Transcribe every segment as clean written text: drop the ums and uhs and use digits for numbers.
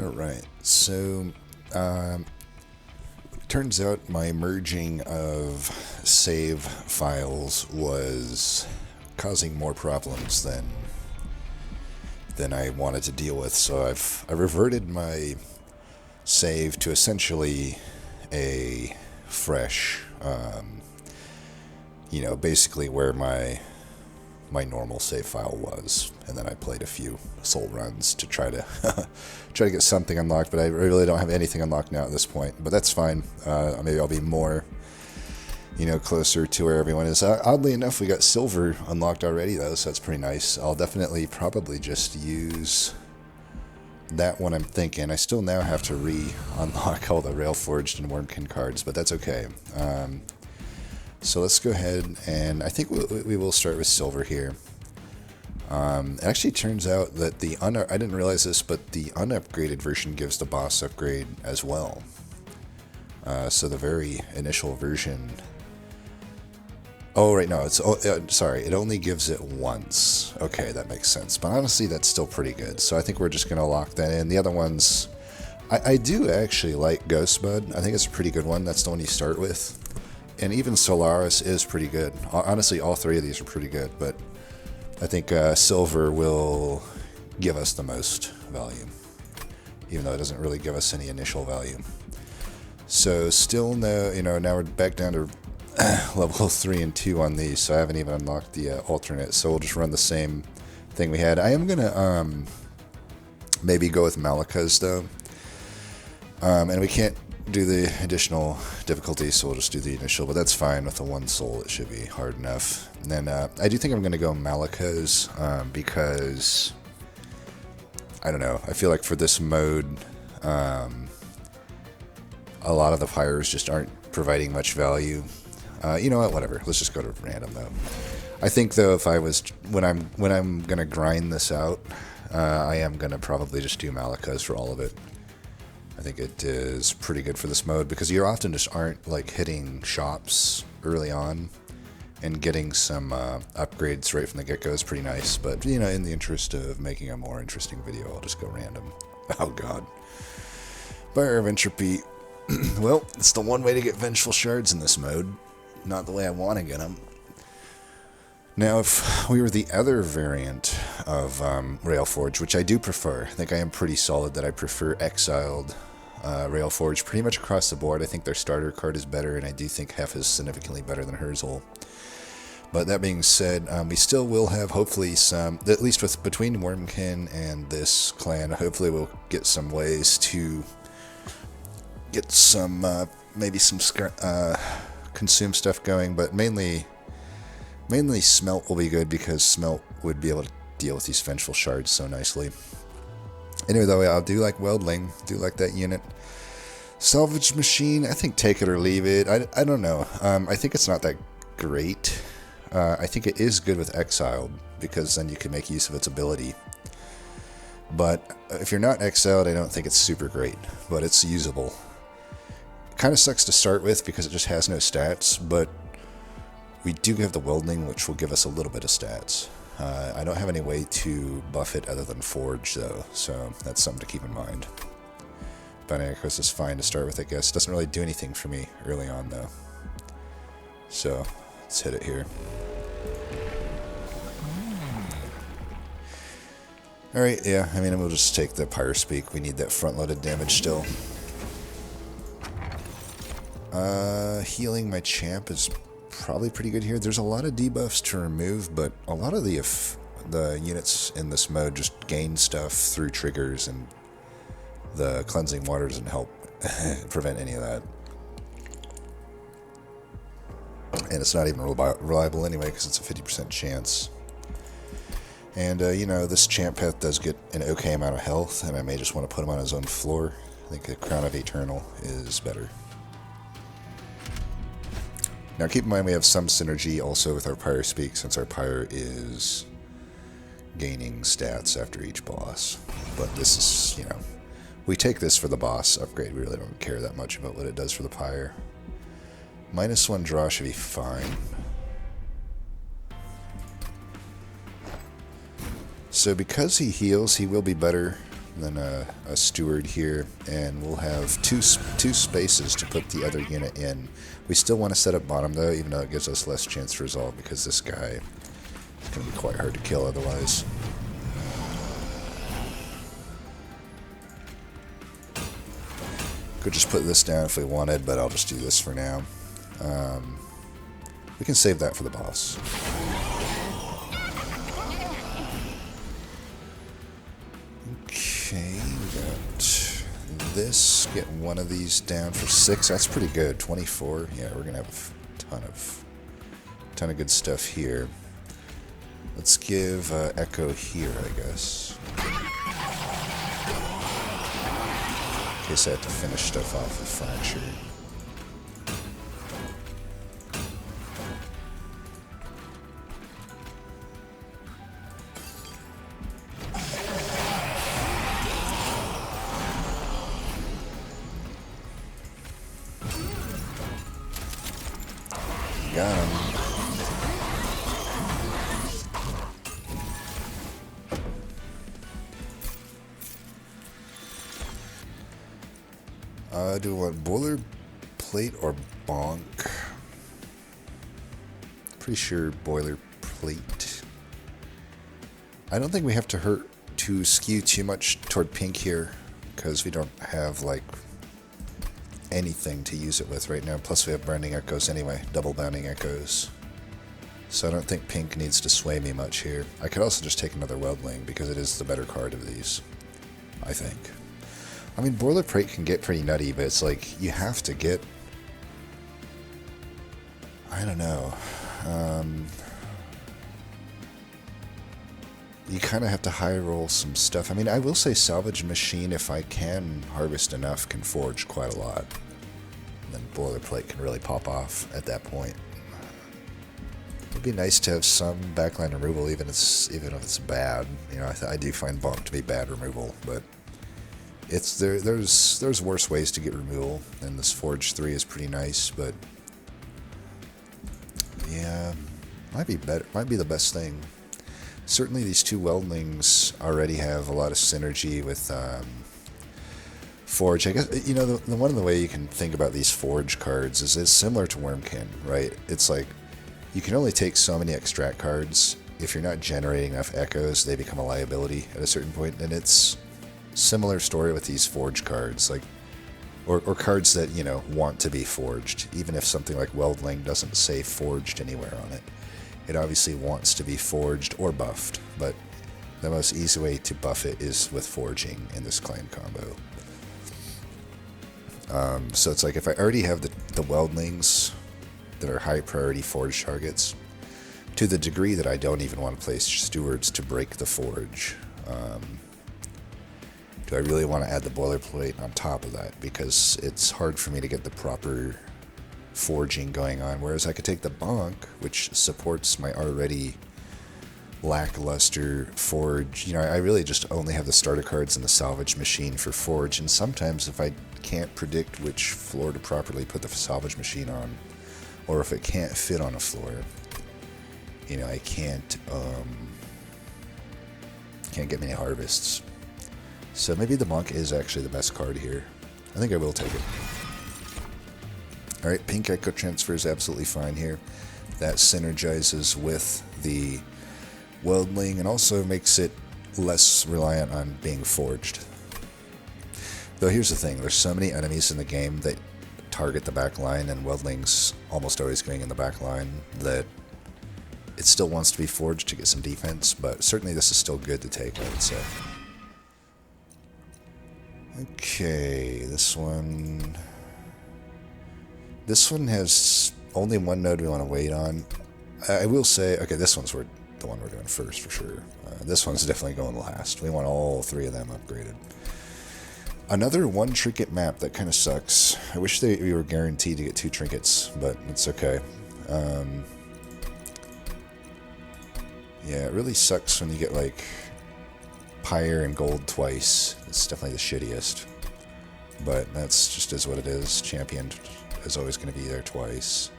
Alright, so turns out my merging of save files was causing more problems than I wanted to deal with, so I reverted my save to essentially a fresh, basically where my normal save file was, and then I played a few soul runs to try to try to get something unlocked, but I really don't have anything unlocked now at this point, but that's fine. Maybe I'll be more closer to where everyone is. Oddly enough, we got silver unlocked already though, so that's pretty nice. I'll definitely probably just use that one. I'm thinking I still now have to re-unlock all the Railforged and Wormkin cards, but that's okay. So let's go ahead, and I think we will start with silver here. It actually turns out that I didn't realize this, but the unupgraded version gives the boss upgrade as well. So the very initial version... Oh, right, no, sorry, it only gives it once. Okay, that makes sense. But honestly, that's still pretty good. So I think we're just going to lock that in. The other ones... I do actually like Ghost Bud. I think it's a pretty good one. That's the one you start with. And even Solaris is pretty good. Honestly, all three of these are pretty good, but I think silver will give us the most value, even though it doesn't really give us any initial value. So still no, now we're back down to level 3 and 2 on these, so I haven't even unlocked the alternate, so we'll just run the same thing we had. I am going to maybe go with Malika's, though, and we can't do the additional difficulty, so we'll just do the initial, but that's fine. With the one soul, it should be hard enough. And then I do think I'm going to go Malika's because I don't know, I feel like for this mode a lot of the Pyres just aren't providing much value. You know what, whatever, let's just go to random though. I think though, if I was when I'm going to grind this out, I am going to probably just do Malika's for all of it. I think it is pretty good for this mode because you often just aren't like hitting shops early on, and getting some upgrades right from the get-go is pretty nice. But in the interest of making a more interesting video, I'll just go random. Oh god. Pyre of Entropy. Well, it's the one way to get Vengeful Shards in this mode. Not the way I want to get them. Now, if we were the other variant of Railforge, which I do prefer, I think I am pretty solid that I prefer Exiled Railforge pretty much across the board. I think their starter card is better, and I do think Hef is significantly better than Herzl. But that being said, we still will have hopefully some, at least between Wormkin and this clan, hopefully we'll get some ways to get some, maybe some consume stuff going, but mainly Smelt will be good because Smelt would be able to deal with these Vengeful Shards so nicely. Anyway, though, I do like Weldling, do like that unit. Salvage Machine, I think take it or leave it. I don't know. I think it's not that great. I think it is good with Exiled because then you can make use of its ability. But if you're not Exiled, I don't think it's super great, but it's usable. It kind of sucks to start with because it just has no stats, but we do have the Welding, which will give us a little bit of stats. I don't have any way to buff it other than Forge, though, so that's something to keep in mind. Bionicos is fine to start with, I guess. Doesn't really do anything for me early on, though. So, let's hit it here. Alright, yeah, I mean, we'll just take the Pyre Speak. We need that front-loaded damage still. Healing my champ is probably pretty good here. There's a lot of debuffs to remove, but a lot of the units in this mode just gain stuff through triggers, and the cleansing water doesn't help prevent any of that. And it's not even reliable anyway because it's a 50% chance. And, this champ path does get an okay amount of health, and I may just want to put him on his own floor. I think the Crown of Eternal is better. Now keep in mind we have some synergy also with our Pyre Speak, since our Pyre is gaining stats after each boss. But this is, we take this for the boss upgrade. We really don't care that much about what it does for the Pyre. -1 draw should be fine. So because he heals, he will be better and then a steward here, and we'll have two spaces to put the other unit in. We still want to set up bottom though, even though it gives us less chance to resolve because this guy is going to be quite hard to kill otherwise. Could just put this down if we wanted, but I'll just do this for now. We can save that for the boss. Okay, we got this. Get one of these down for 6. That's pretty good. 24. Yeah, we're gonna have a ton of good stuff here. Let's give Echo here, I guess. In case I have to finish stuff off with Fracture. Got him. Do I want boilerplate or bonk? Pretty sure boilerplate. I don't think we have to skew too much toward pink here, because we don't have like anything to use it with right now. Plus we have Branding Echoes anyway, double bounding echoes. So I don't think pink needs to sway me much here. I could also just take another Weldling because it is the better card of these, I think. I mean, boilerplate can get pretty nutty, but it's like you have to get, I don't know. You kind of have to high roll some stuff. I mean, I will say Salvage Machine, if I can harvest enough, can forge quite a lot. And then boilerplate can really pop off at that point. It'd be nice to have some backline removal, even if it's bad. You know, I do find bonk to be bad removal, but it's there's worse ways to get removal, and this Forge 3 is pretty nice, but yeah, might be better. Might be the best thing. Certainly, these two Weldlings already have a lot of synergy with Forge. I guess, you know, the one of the way you can think about these Forge cards is it's similar to Wormkin, right? It's like you can only take so many extract cards. If you're not generating enough echoes, they become a liability at a certain point, and it's similar story with these Forge cards, like or cards that, you know, want to be forged, even if something like Weldling doesn't say forged anywhere on it. It obviously wants to be forged or buffed, but the most easy way to buff it is with forging in this clan combo. So it's like if I already have the Weldlings that are high priority forge targets, to the degree that I don't even want to place stewards to break the forge, do I really want to add the boilerplate on top of that? Because it's hard for me to get the proper forging going on, whereas I could take the bonk, which supports my already lackluster forge. You know, I really just only have the starter cards and the salvage machine for forge, and sometimes if I can't predict which floor to properly put the salvage machine on, or if it can't fit on a floor, you know, I can't get many harvests. So maybe the monk is actually the best card here. I think I will take it. Alright, pink echo transfer is absolutely fine here. That synergizes with the Weldling and also makes it less reliant on being forged. Though here's the thing, there's so many enemies in the game that target the back line, and Weldling's almost always going in the back line, that it still wants to be forged to get some defense, but certainly this is still good to take, I would say. Okay, this one has only one node we want to wait on. I will say, okay, this one's the one we're doing first for sure. This one's definitely going last. We want all three of them upgraded. Another one trinket map that kind of sucks. I wish we were guaranteed to get 2 trinkets, but it's okay. Yeah, it really sucks when you get like Pyre and gold twice. It's definitely the shittiest. But that's just is what it is. Champion is always going to be there twice.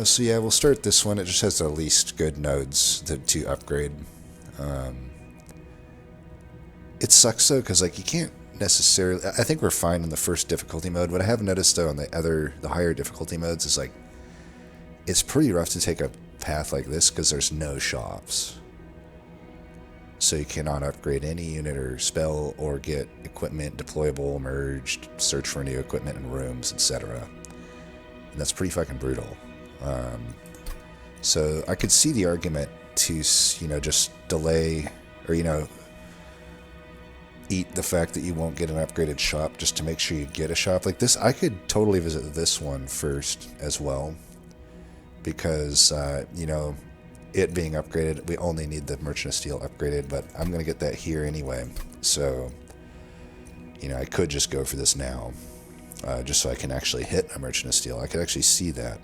So yeah, we'll start this one. It just has the least good nodes to upgrade. It sucks though, because like you can't necessarily. I think we're fine in the first difficulty mode. What I have noticed though in the higher difficulty modes is like it's pretty rough to take a path like this because there's no shops. So you cannot upgrade any unit or spell or get equipment deployable, merged, search for new equipment in rooms, etc. And that's pretty fucking brutal. So I could see the argument to, just delay or, eat the fact that you won't get an upgraded shop just to make sure you get a shop. Like this, I could totally visit this one first as well. Because, it being upgraded, we only need the Merchant of Steel upgraded, but I'm going to get that here anyway. So, I could just go for this now, just so I can actually hit a Merchant of Steel. I could actually see that.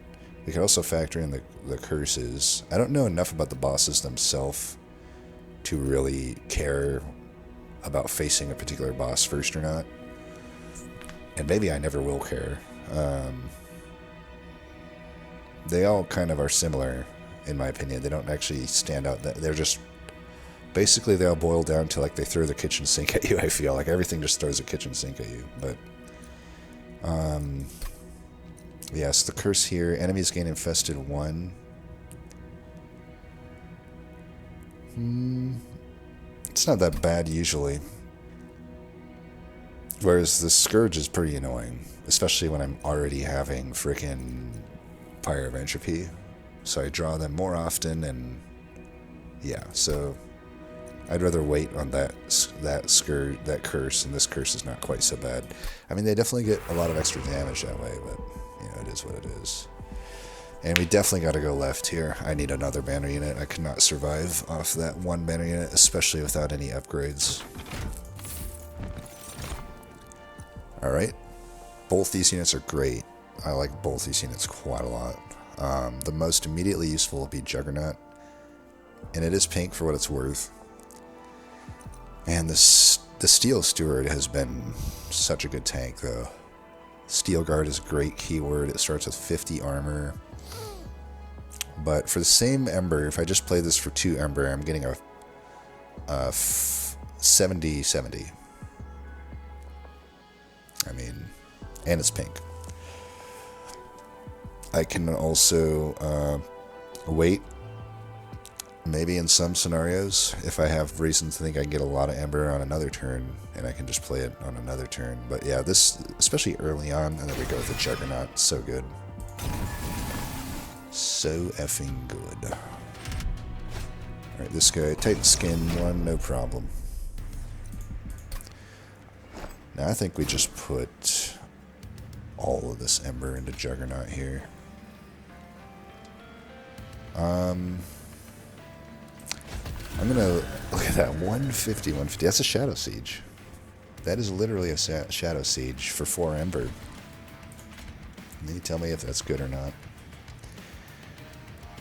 We could also factor in the curses. I don't know enough about the bosses themselves to really care about facing a particular boss first or not. And maybe I never will care. They all kind of are similar, in my opinion. They don't actually stand out. They're just... Basically, they all boil down to, like, they throw the kitchen sink at you, I feel. Like, everything just throws a kitchen sink at you. But, yes, the curse here. Enemies gain infested 1. It's not that bad, usually. Whereas the Scourge is pretty annoying. Especially when I'm already having frickin' Pyre of Entropy. So I draw them more often, and... Yeah, so... I'd rather wait on that Scourge, that curse, and this curse is not quite so bad. I mean, they definitely get a lot of extra damage that way, but, it is what it is. And we definitely got to go left here. I need another banner unit. I could not survive off that one banner unit, especially without any upgrades. Alright. Both these units are great. I like both these units quite a lot. The most immediately useful will be Juggernaut. And it is pink for what it's worth. And the Steel Steward has been such a good tank, though. Steel Guard is a great keyword. It starts with 50 armor. But for the same Ember, if I just play this for 2 Ember, I'm getting a 70-70. I mean, and it's pink. I can also wait. Maybe in some scenarios, if I have reason to think I can get a lot of Ember on another turn, and I can just play it on another turn. But yeah, this, especially early on, and then we go with the Juggernaut, so good. So effing good. Alright, this guy, Titan Skin 1, no problem. Now I think we just put all of this Ember into Juggernaut here. I'm gonna look at that 150. That's a Shadow Siege. That is literally a Shadow Siege for 4 Ember. Can you tell me if that's good or not?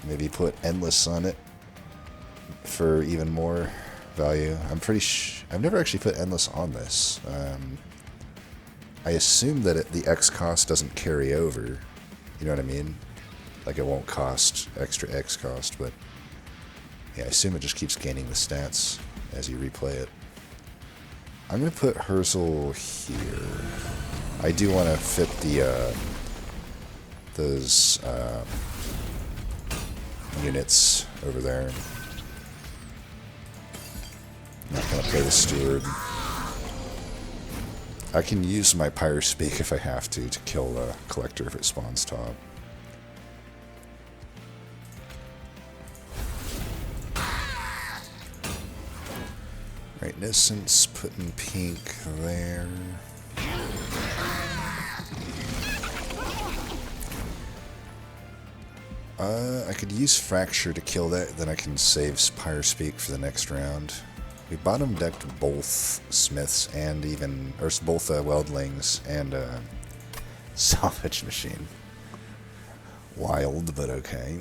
Maybe put Endless on it for even more value. I'm pretty I've never actually put Endless on this. I assume that the X cost doesn't carry over. You know what I mean? Like it won't cost extra X cost, but yeah, I assume it just keeps gaining the stats as you replay it. I'm going to put Herzl here. I do want to fit those units over there. I'm not going to play the Steward. I can use my Pyre Speak if I have to kill the Collector if it spawns top. Right, no sense putting pink there. I could use Fracture to kill that, then I can save Pyre Speak for the next round. We bottom decked both Smiths and both Weldlings and Salvage Machine. Wild, but okay.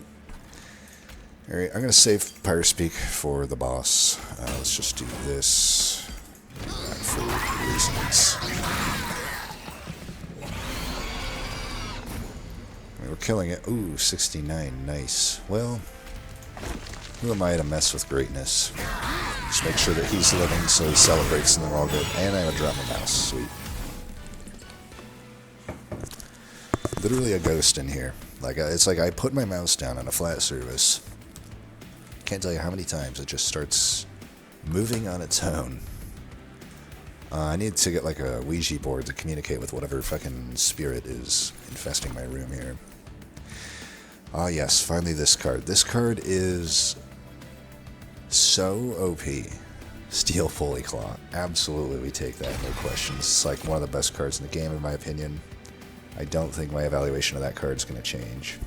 Alright, I'm going to save Pyre Speak for the boss. Let's just do this for reasons. We're killing it. Ooh, 69. Nice. Well, who am I to mess with greatness? Just make sure that he's living so he celebrates and then we're all good. And I drop my mouse. Sweet. Literally a ghost in here. It's like I put my mouse down on a flat surface. Can't tell you how many times it just starts moving on its own. I need to get like a Ouija board to communicate with whatever fucking spirit is infesting my room here. Ah yes, finally this card. This card is so OP. Steel Pulley Claw. Absolutely we take that, no questions. It's like one of the best cards in the game in my opinion. I don't think my evaluation of that card is going to change.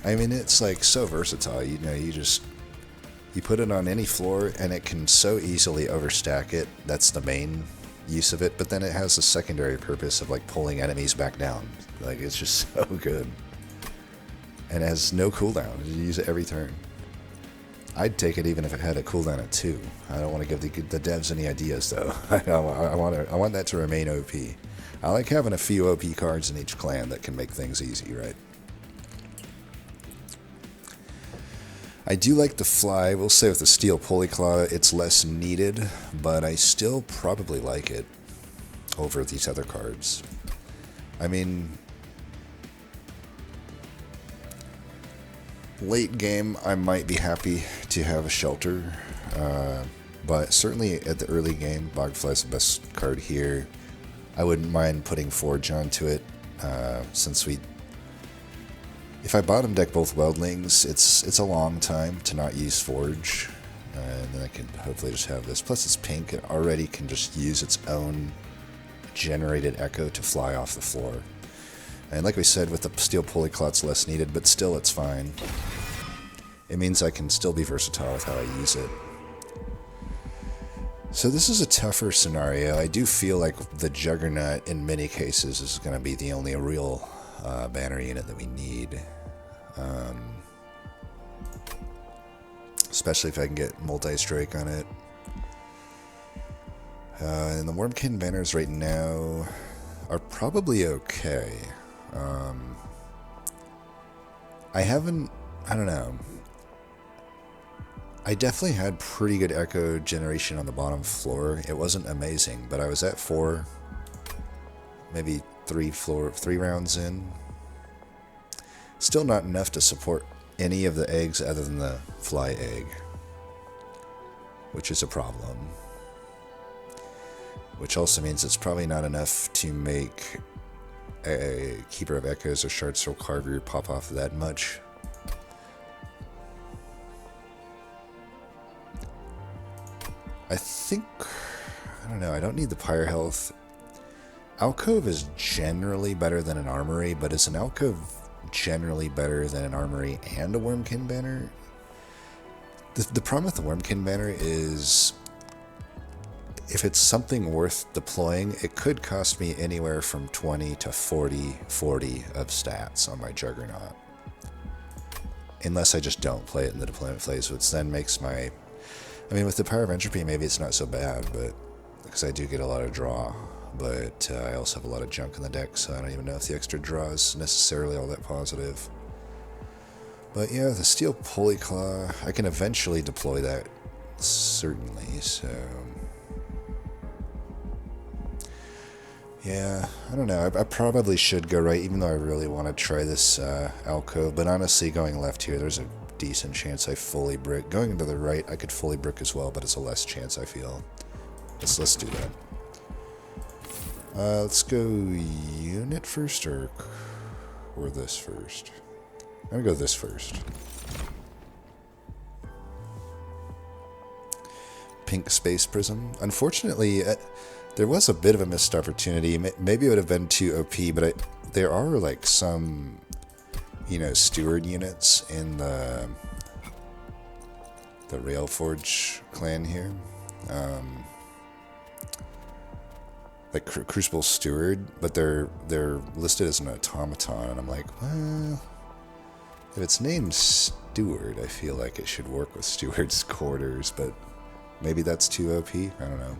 I mean, it's like so versatile, you know, you put it on any floor and it can so easily overstack it. That's the main use of it, but then it has the secondary purpose of like pulling enemies back down. Like, it's just so good. And it has no cooldown. You use it every turn. I'd take it even if it had a cooldown at 2. I don't want to give the devs any ideas though. I want that to remain OP. I like having a few OP cards in each clan that can make things easy, right? I do like the fly. We'll say with the Steel Pulley Claw, it's less needed, but I still probably like it over these other cards. I mean, late game, I might be happy to have a Shelter, but certainly at the early game, Bogfly's the best card here. I wouldn't mind putting Forge onto it, since if I bottom deck both Weldlings, it's a long time to not use Forge, and then I can hopefully just have this. Plus it's pink, it already can just use its own generated echo to fly off the floor. And like we said, with the Steel Pulley Claw, it's less needed, but still it's fine. It means I can still be versatile with how I use it. So this is a tougher scenario. I do feel like the Juggernaut in many cases is going to be the only real banner unit that we need. Especially if I can get multi-strike on it. And the Wormkin banners right now are probably okay. I don't know. I definitely had pretty good echo generation on the bottom floor. It wasn't amazing, but I was at 4, maybe 3 rounds in. Still not enough to support any of the eggs other than the fly egg, which is a problem. Which also means it's probably not enough to make a Keeper of Echoes or Shard Soul Carver pop off that much. I don't know, I don't need the Pyre health. Alcove is generally better than an Armory, but is an Alcove generally better than an Armory and a Wormkin banner? The problem with the Wormkin banner is, if it's something worth deploying, it could cost me anywhere from 20 to 40 of stats on my Juggernaut. Unless I just don't play it in the deployment phase, which then makes my... I mean, with the Power of Entropy, maybe it's not so bad, but because I do get a lot of draw. But I also have a lot of junk in the deck, so I don't even know if the extra draw is necessarily all that positive. But yeah, the Steel Pulley Claw, I can eventually deploy that, certainly, so... Yeah, I don't know, I probably should go right, even though I really want to try this alcove, but honestly, going left here, there's a decent chance I fully brick. Going to the right, I could fully brick as well, but it's a less chance, I feel. Let's do that. Let's go unit first, or this first? I'm gonna go this first. Pink Space Prism. Unfortunately, there was a bit of a missed opportunity. Maybe it would have been too OP, but there are like some, steward units in the Railforge clan here. Like Crucible Steward, but they're listed as an automaton, and I'm like, well, if it's named Steward, I feel like it should work with Steward's quarters, but maybe that's too OP. I don't know.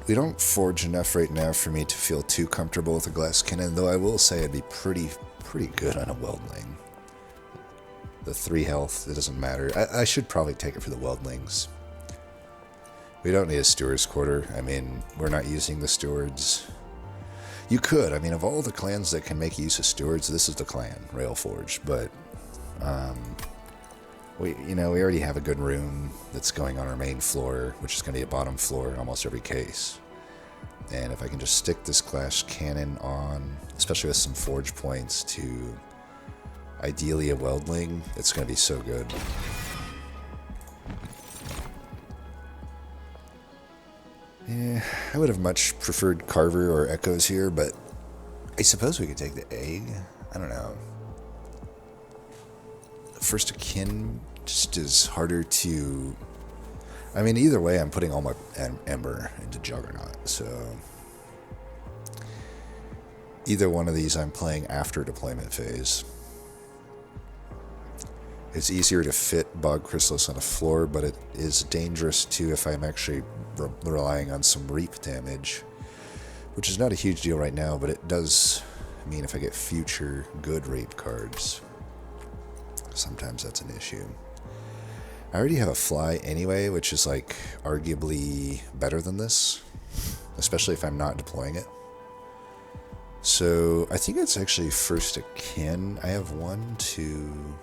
We don't forge enough right now for me to feel too comfortable with a glass cannon, though I will say I'd be pretty good on a weldling. The 3 health, it doesn't matter. I should probably take it for the weldlings. We don't need a steward's quarter. I mean, we're not using the stewards. You could. I mean, of all the clans that can make use of stewards, this is the clan, Railforge. But, we already have a good room that's going on our main floor, which is going to be a bottom floor in almost every case. And if I can just stick this glass cannon on, especially with some forge points, to ideally a weldling, it's going to be so good. Yeah, I would have much preferred Carver or Echoes here, but I suppose we could take the egg. I don't know. First Akin just is harder to... I mean, either way, I'm putting all my Ember into Juggernaut, so... Either one of these I'm playing after deployment phase. It's easier to fit Bog Chrysalis on a floor, but it is dangerous too if I'm actually relying on some Reap damage, which is not a huge deal right now, but it does mean if I get future good Reap cards, sometimes that's an issue. I already have a Fly anyway, which is like arguably better than this, especially if I'm not deploying it. So I think it's actually First Akin. I have 1, 2...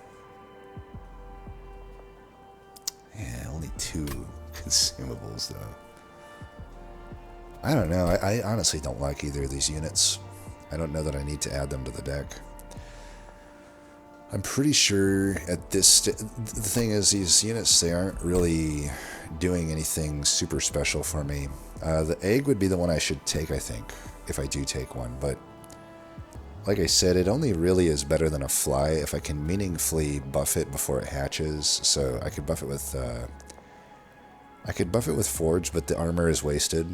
Yeah, only 2 consumables, though. I don't know. I honestly don't like either of these units. I don't know that I need to add them to the deck. I'm pretty sure at this... the thing is, these units, they aren't really doing anything super special for me. The egg would be the one I should take, I think, if I do take one, but... Like I said, it only really is better than a Fly if I can meaningfully buff it before it hatches. So I could buff it with Forge, but the armor is wasted.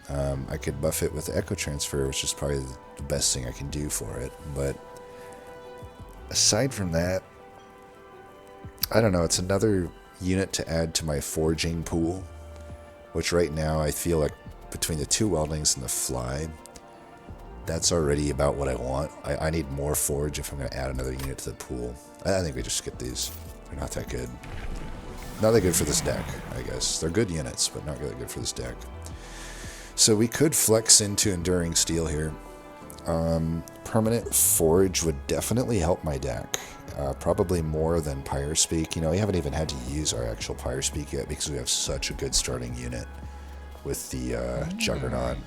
I could buff it with Echo Transfer, which is probably the best thing I can do for it. But aside from that, I don't know. It's another unit to add to my forging pool, which right now I feel like between the 2 weldings and the Fly, that's already about what I want. I need more Forge if I'm going to add another unit to the pool. I think we just skip these. They're not that good. Not that good for this deck, I guess. They're good units, but not really good for this deck. So we could flex into Enduring Steel here. Permanent Forge would definitely help my deck. Probably more than Pyre Speak. You know, we haven't even had to use our actual Pyre Speak yet because we have such a good starting unit with the Juggernaut.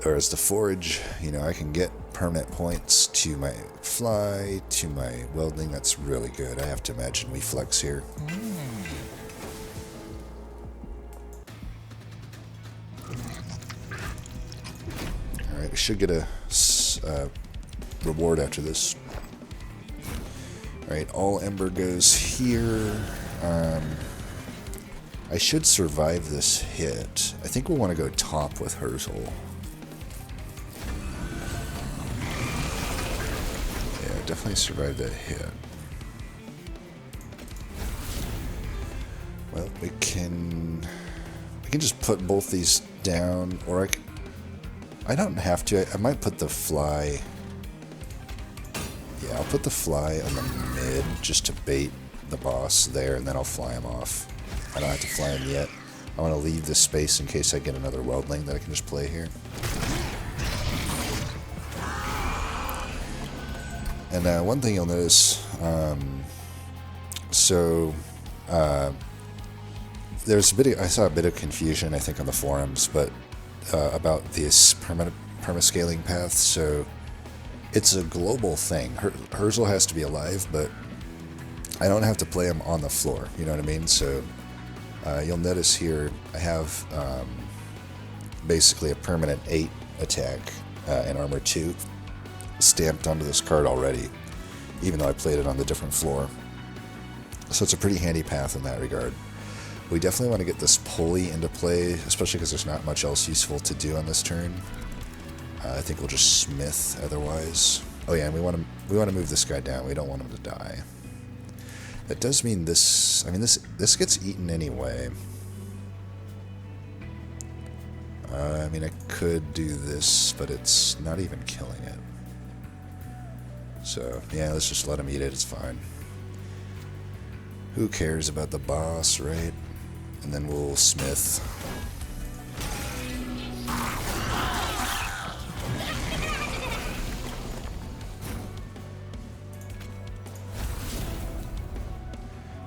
Whereas the Forge, you know, I can get permanent points to my Fly, to my Welding. That's really good. I have to imagine we flex here. Alright, we should get a reward after this. Alright, all Ember goes here. I should survive this hit. I think we'll want to go top with Herzl. Definitely survived that hit. Well, we can just put both these down, or I don't have to. I might put the Fly. Yeah, I'll put the Fly on the mid just to bait the boss there, and then I'll fly him off. I don't have to fly him yet. I want to leave this space in case I get another Weldling that I can just play here. And one thing you'll notice, there's I saw a bit of confusion, I think, on the forums, but about this permascaling path. So it's a global thing. Herzl has to be alive, but I don't have to play him on the floor. You know what I mean? So you'll notice here I have basically a permanent 8 attack and armor 2. Stamped onto this card already, even though I played it on the different floor. So it's a pretty handy path in that regard. We definitely want to get this pulley into play, especially because there's not much else useful to do on this turn. I think we'll just smith otherwise. Oh yeah, and we want to move this guy down. We don't want him to die. That does mean this. I mean this gets eaten anyway. I mean I could do this, but it's not even killing it. So yeah, let's just let him eat it. It's fine. Who cares about the boss, right? And then we'll smith.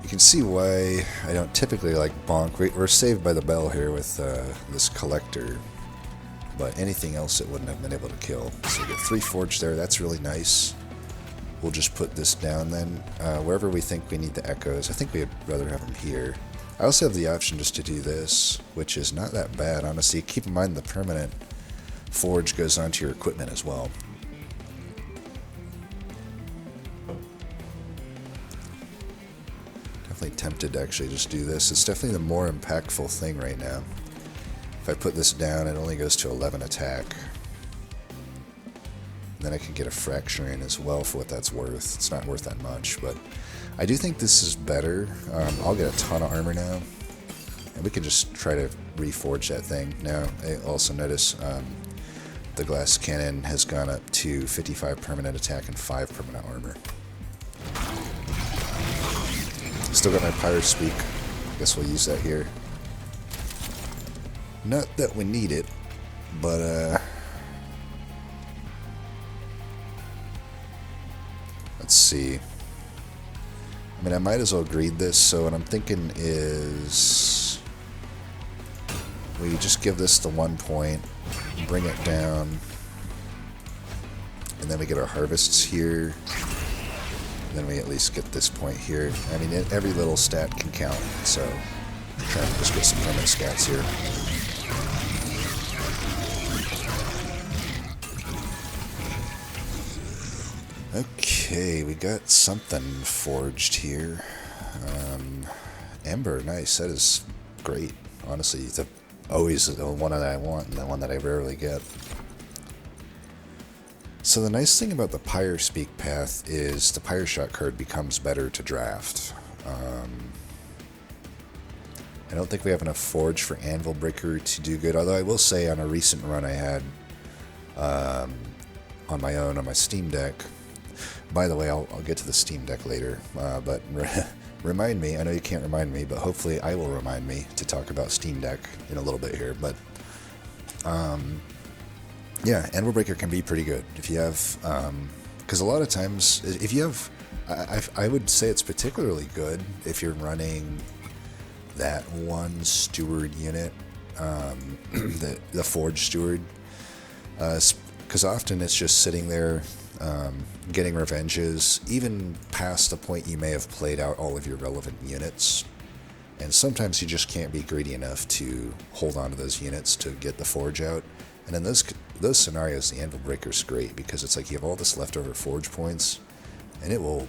You can see why I don't typically like bonk. We're saved by the bell here with this collector, but anything else it wouldn't have been able to kill. So we get 3 forged there. That's really nice. We'll just put this down then. Wherever we think we need the echoes, I think we'd rather have them here. I also have the option just to do this, which is not that bad, honestly. Keep in mind the permanent forge goes onto your equipment as well. Definitely tempted to actually just do this. It's definitely the more impactful thing right now. If I put this down, it only goes to 11 attack. Then I can get a fracturing as well for what that's worth. It's not worth that much, but I do think this is better. I'll get a ton of armor now, and we can just try to reforge that thing. Now, I also notice the glass cannon has gone up to 55 permanent attack and 5 permanent armor. Still got my Pyre speak. Guess we'll use that here. Not that we need it, but let's see. I mean, I might as well greed this, so what I'm thinking is we just give this the 1 point, bring it down, and then we get our harvests here. And then we at least get this point here. I mean, every little stat can count, so try to just get some permanent stats here. Okay, we got something forged here. Ember, nice. That is great. Honestly, it's always the one that I want and the one that I rarely get. So the nice thing about the Pyre Speak path is the Pyre Shot card becomes better to draft. I don't think we have enough Forge for Anvil Breaker to do good, although I will say on a recent run I had on my own on my Steam Deck. By the way, I'll get to the Steam Deck later, but remind me, I know you can't remind me, but hopefully I will remind me to talk about Steam Deck in a little bit here, but yeah, Anvil Breaker can be pretty good if you have, because a lot of times, if you have, I would say it's particularly good if you're running that one Steward unit, the Forge Steward, because often it's just sitting there getting revenges, even past the point you may have played out all of your relevant units. And sometimes you just can't be greedy enough to hold on to those units to get the Forge out. And in those scenarios, the Anvil Breaker's great, because it's like you have all this leftover Forge points, and it will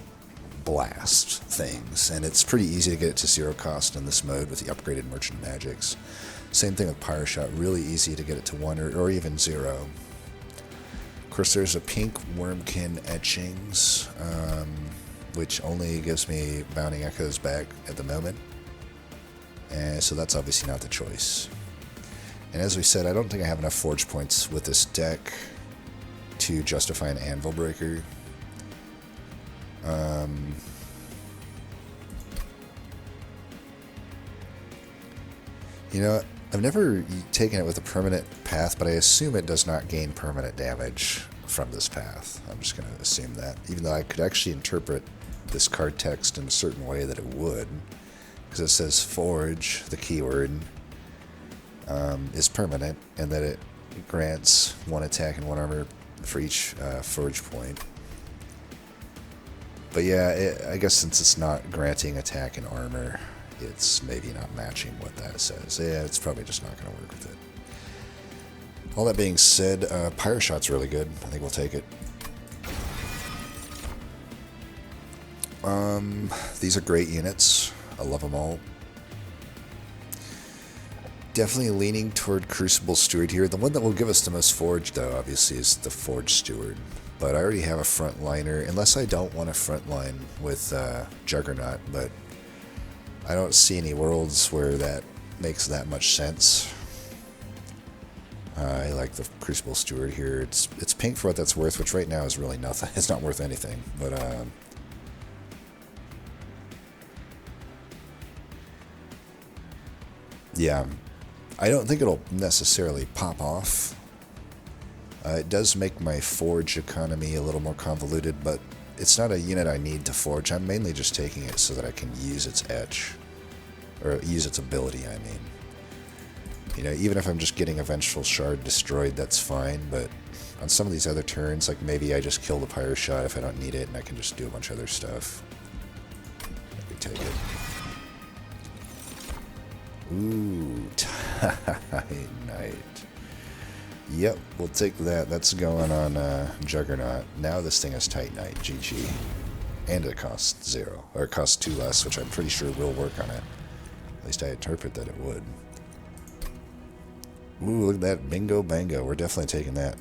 blast things. And it's pretty easy to get it to 0 cost in this mode with the upgraded Merchant Magics. Same thing with Pyre Shot, really easy to get it to 1 or even 0. Of course, there's a pink Wormkin Etchings, which only gives me Bounding Echoes back at the moment. And so that's obviously not the choice. And as we said, I don't think I have enough Forge points with this deck to justify an Anvil Breaker. You know, I've never taken it with a permanent path, but I assume it does not gain permanent damage from this path. I'm just going to assume that, even though I could actually interpret this card text in a certain way that it would, because it says Forge, the keyword, is permanent, and that it grants 1 attack and 1 armor for each Forge point. But yeah, I guess since it's not granting attack and armor, it's maybe not matching what that says. Yeah, it's probably just not going to work with it. All that being said, Pyre Shot's really good. I think we'll take it. These are great units. I love them all. Definitely leaning toward Crucible Steward here. The one that will give us the most Forge, though, obviously, is the Forge Steward. But I already have a frontliner, unless I don't want a frontline with Juggernaut, but I don't see any worlds where that makes that much sense. I like the Crucible Steward here. It's pink for what that's worth, which right now is really nothing. It's not worth anything, but yeah, I don't think it'll necessarily pop off. It does make my forge economy a little more convoluted, but it's not a unit I need to forge. I'm mainly just taking it so that I can use its etch, or use its ability, I mean. You know, even if I'm just getting a Vengeful Shard destroyed, that's fine, but on some of these other turns, like maybe I just kill the Pyre shot if I don't need it, and I can just do a bunch of other stuff. Let me take it. Ooh, Titanite. Yep, we'll take that. That's going on Juggernaut. Now this thing is Titanite, GG. And it costs 0. Or it costs 2 less, which I'm pretty sure will work on it. At least I interpret that it would. Ooh, look at that. Bingo bango. We're definitely taking that.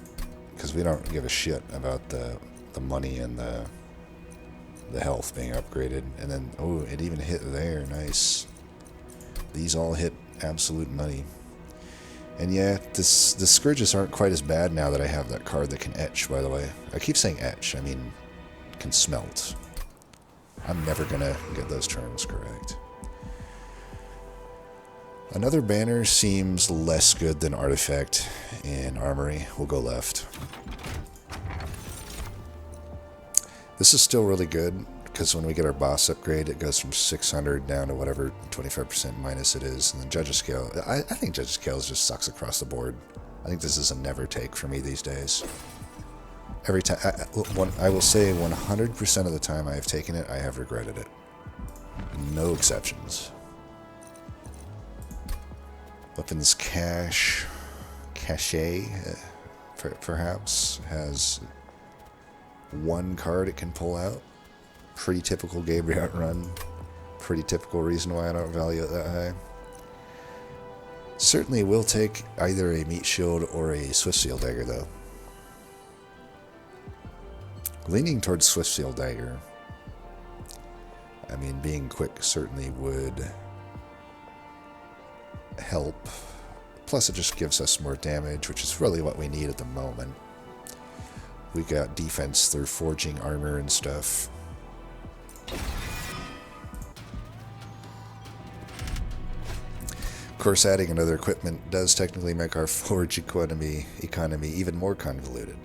Because we don't give a shit about the money and the health being upgraded. And then, oh, it even hit there. Nice. These all hit absolute money. And yeah, the Scourges aren't quite as bad now that I have that card that can etch, by the way. I keep saying etch, I mean, can smelt. I'm never gonna get those terms correct. Another banner seems less good than Artifact in Armory. We'll go left. This is still really good, because when we get our boss upgrade, it goes from 600 down to whatever 25% minus it is. And then Judge's Scale, I think Judge's Scale just sucks across the board. I think this is a never take for me these days. Every time, I will say 100% of the time I have taken it, I have regretted it. No exceptions. Weapons Cache, perhaps, has one card it can pull out. Pretty typical Gabriot run. Pretty typical reason why I don't value it that high. Certainly will take either a Meat Shield or a Swift Seal Dagger, though. Leaning towards Swift Seal Dagger. I mean, being quick certainly would help. Plus, it just gives us more damage, which is really what we need at the moment. We got defense through forging armor and stuff. Of course, adding another equipment does technically make our forge economy even more convoluted.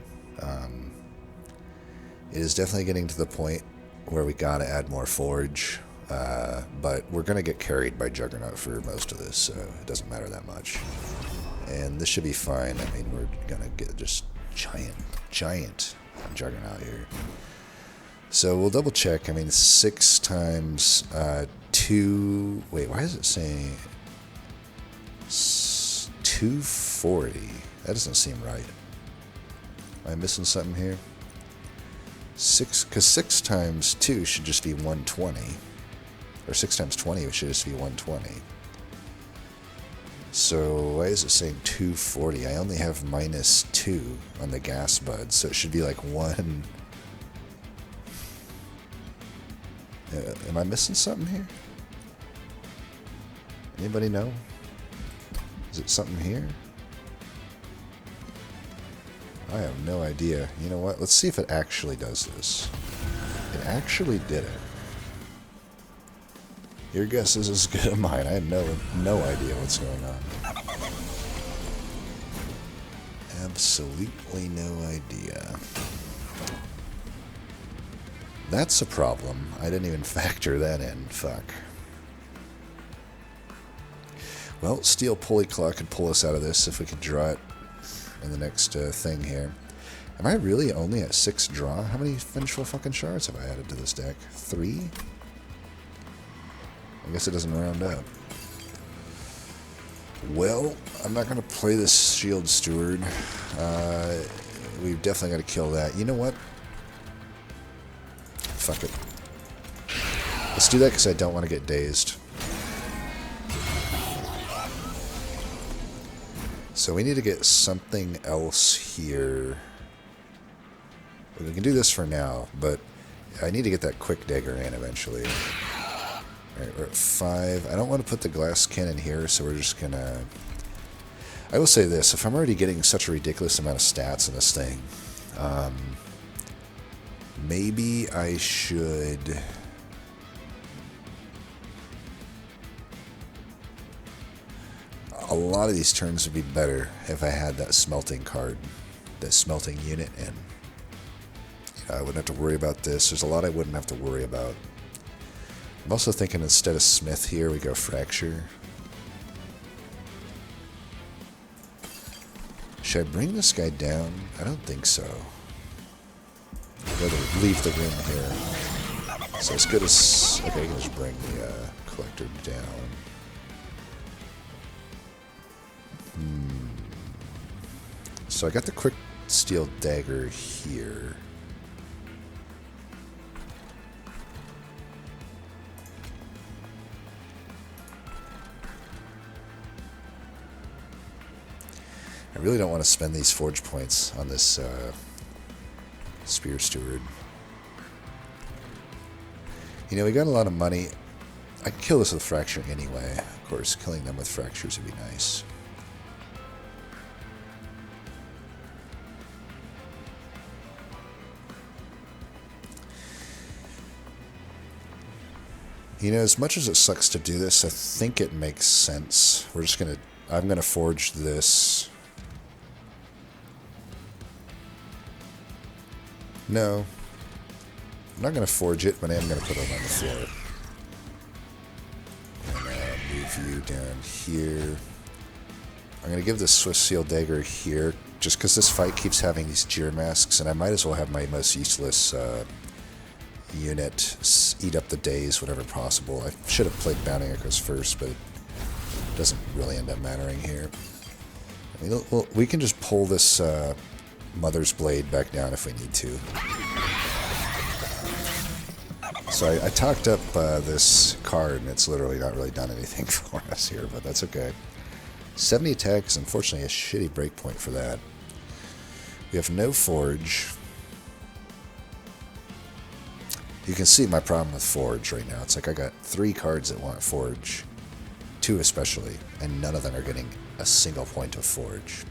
It is definitely getting to the point where we gotta add more forge, but we're gonna get carried by Juggernaut for most of this, so it doesn't matter that much. And this should be fine. I mean, we're gonna get just giant Juggernaut here. So we'll double check. I mean, 6 times 2. Wait, why is it saying 240? That doesn't seem right. Am I missing something here? 6, because 6 times 2 should just be 120, or 6 times 20 should just be 120. So why is it saying 240? I only have -2 on the gas bud, so it should be like 1. Am I missing something here? Anybody know? Is it something here? I have no idea. You know what? Let's see if it actually does this. It actually did it. Your guess is as good as mine. I have no idea what's going on. Absolutely no idea. That's a problem. I didn't even factor that in. Fuck. Well, Steel Pulley Claw could pull us out of this if we could draw it in the next thing here. Am I really only at 6 draw? How many Vengeful fucking Shards have I added to this deck? 3? I guess it doesn't round up. Well, I'm not going to play this Shield Steward. We've definitely got to kill that. You know what? Fuck it. Let's do that because I don't want to get dazed. So we need to get something else here. We can do this for now, but I need to get that quick dagger in eventually. Alright, we're at 5. I don't want to put the glass cannon here, so we're just gonna... I will say this, if I'm already getting such a ridiculous amount of stats in this thing, maybe I should... A lot of these turns would be better if I had that smelting card, that smelting unit in. I wouldn't have to worry about this. There's a lot I wouldn't have to worry about. I'm also thinking instead of Smith here, we go Fracture. Should I bring this guy down? I don't think so. I'd rather leave the room here. So as good as... Okay, I can just bring the collector down. So I got the quick steel dagger here. I really don't want to spend these forge points on this Spear Steward. You know, we got a lot of money. I can kill this with Fracture anyway. Of course, killing them with Fractures would be nice. You know, as much as it sucks to do this, I think it makes sense. We're just gonna... I'm gonna forge this... No. I'm not going to forge it, but I am going to put it on the floor. And move you down here. I'm going to give the Swift Seal Dagger here, just because this fight keeps having these Jeer Masks, and I might as well have my most useless unit eat up the days whenever possible. I should have played Bounding Echoes first, but it doesn't really end up mattering here. I mean, we can just pull this... Mother's Blade back down if we need to. So I talked up this card, and it's literally not really done anything for us here, but that's okay. 70 attacks, unfortunately a shitty breakpoint for that. We have no Forge. You can see my problem with Forge right now. It's like I got 3 cards that want Forge, 2 especially, and none of them are getting a single point of Forge.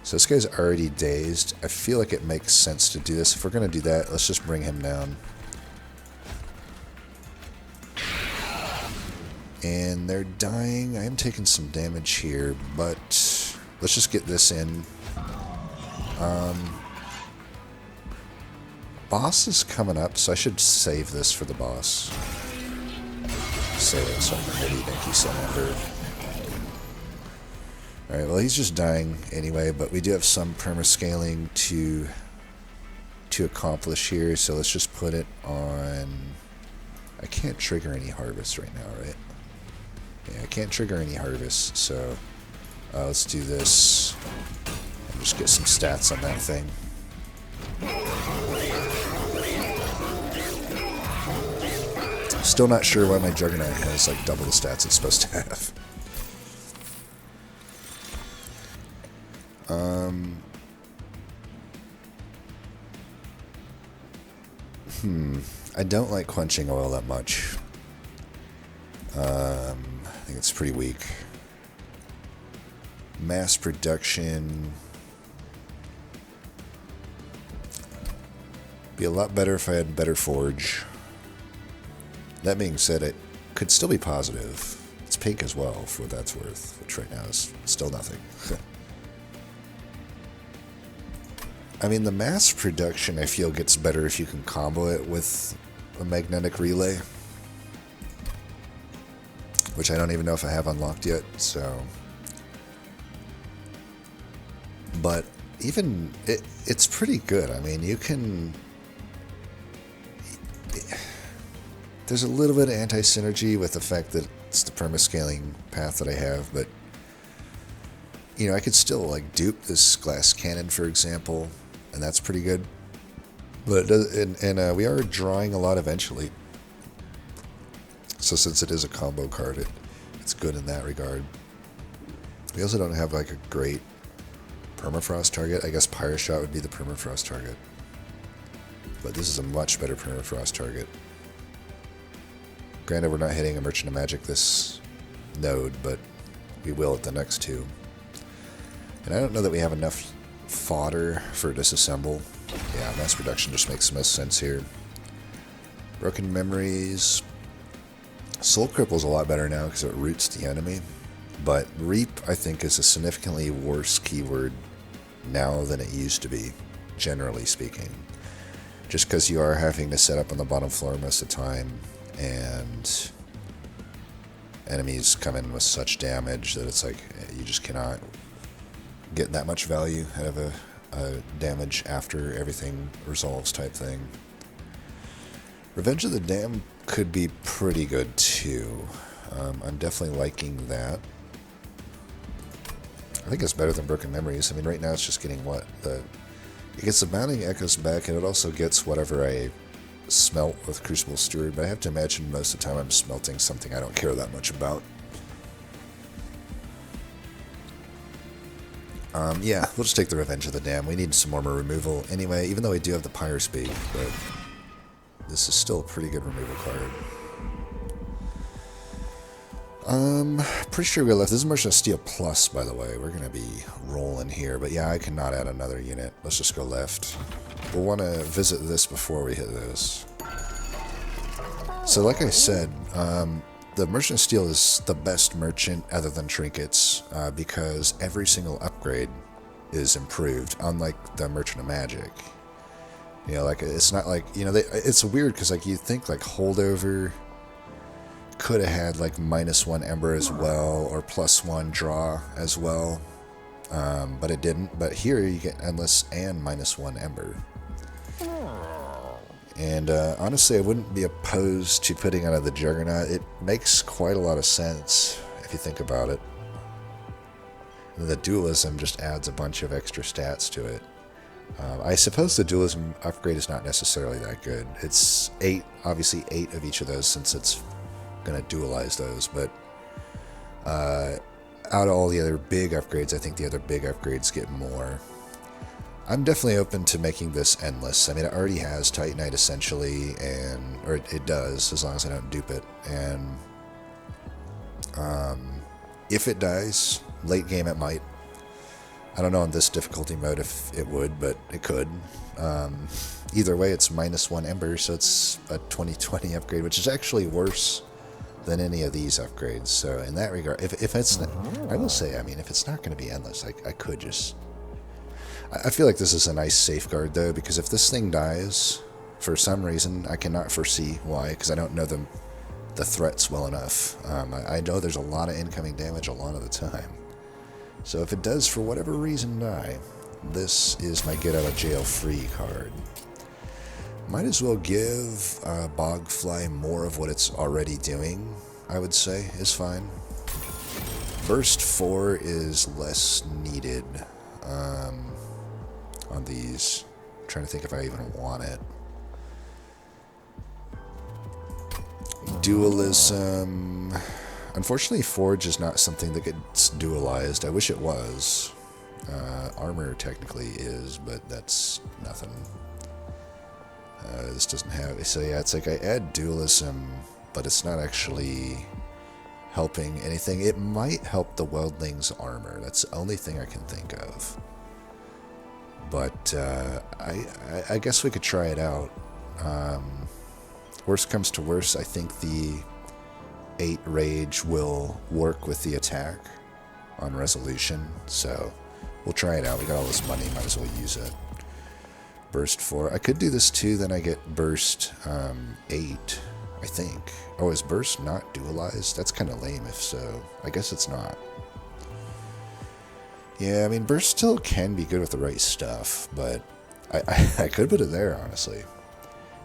So this guy's already dazed. I feel like it makes sense to do this. If we're going to do that, let's just bring him down. And they're dying. I am taking some damage here, but let's just get this in. Boss is coming up, so I should save this for the boss. Save it so I can really thank you, Salamander. Alright, well he's just dying anyway, but we do have some permascaling to accomplish here, so let's just put it on... I can't trigger any harvest right now, right? Yeah, I can't trigger any harvest, so let's do this and just get some stats on that thing. Still not sure why my Juggernaut has like double the stats it's supposed to have. I don't like quenching oil that much. I think it's pretty weak. Mass production. Be a lot better if I had better forge. That being said, it could still be positive. It's pink as well, for what that's worth, which right now is still nothing. I mean, the mass production, I feel, gets better if you can combo it with a magnetic relay. Which I don't even know if I have unlocked yet, so... But even... It's pretty good. I mean, you can... There's a little bit of anti-synergy with the fact that it's the permascaling path that I have, but... You know, I could still, like, dupe this glass cannon, for example, and that's pretty good. But it does, and we are drawing a lot eventually. So since it is a combo card, it's good in that regard. We also don't have, like, a great Permafrost target? I guess Pyre Shot would be the permafrost target. But this is a much better permafrost target. Granted, we're not hitting a Merchant of Magic this node, but we will at the next two. And I don't know that we have enough fodder for disassemble. Yeah, mass production just makes the most sense here. Broken Memories. Soul Cripple's a lot better now because it roots the enemy. But Reap, I think, is a significantly worse keyword now than it used to be, generally speaking. Just because you are having to set up on the bottom floor most of the time, and enemies come in with such damage that it's like you just cannot get that much value out of a damage after everything resolves type thing. Revenge of the Damned could be pretty good too. I'm definitely liking that. I think it's better than Broken Memories. I mean, right now it's just getting what? It gets the Bounding Echoes back, and it also gets whatever I smelt with Crucible Steward, but I have to imagine most of the time I'm smelting something I don't care that much about. Yeah, we'll just take the Revenge of the Damned. We need some more removal anyway, even though we do have the Pyre Speed, but this is still a pretty good removal card. Pretty sure we left. This is Merchant of Steel Plus, by the way. We're going to be rolling here, but yeah, I cannot add another unit. Let's just go left. We'll want to visit this before we hit this. So like I said, the Merchant of Steel is the best merchant other than trinkets, because every single upgrade is improved, unlike the Merchant of Magic. You know, like, it's not like, you know, it's weird because, like, you think, like, Holdover could have had, like, -1 Ember as well, or +1 Draw as well, but it didn't. But here you get Endless and -1 Ember. And honestly, I wouldn't be opposed to putting out of the Juggernaut. It makes quite a lot of sense if you think about it. And the Dualism just adds a bunch of extra stats to it. I suppose the Dualism upgrade is not necessarily that good. It's 8, obviously 8 of each of those since it's going to dualize those. But out of all the other big upgrades, I think the other big upgrades get more. I'm definitely open to making this endless. I mean, it already has Titanite essentially, or it does, as long as I don't dupe it. And if it dies, late game it might. I don't know on this difficulty mode if it would, but it could. Either way, it's -1 Ember, so it's a 2020 upgrade, which is actually worse than any of these upgrades. So in that regard, if it's not, I will say, I mean, if it's not going to be endless, I could just... I feel like this is a nice safeguard, though, because if this thing dies, for some reason, I cannot foresee why, because I don't know the threats well enough. I know there's a lot of incoming damage a lot of the time. So if it does, for whatever reason, die, this is my get-out-of-jail-free card. Might as well give Bogfly more of what it's already doing, I would say, is fine. Burst 4 is less needed on these. I'm trying to think if I even want it. Dualism. Unfortunately, Forge is not something that gets dualized. I wish it was. Armor technically is, but that's nothing. This doesn't have... So yeah, it's like I add Dualism, but it's not actually helping anything. It might help the Weldling's armor. That's the only thing I can think of. But I guess we could try it out. Worst comes to worst, I think the 8 Rage will work with the attack on Resolution. So we'll try it out. We got all this money, might as well use it. Burst 4. I could do this too, then I get Burst 8, I think. Oh, is Burst not dualized? That's kind of lame if so. I guess it's not. Yeah, I mean, Burst still can be good with the right stuff, but I could put it there, honestly.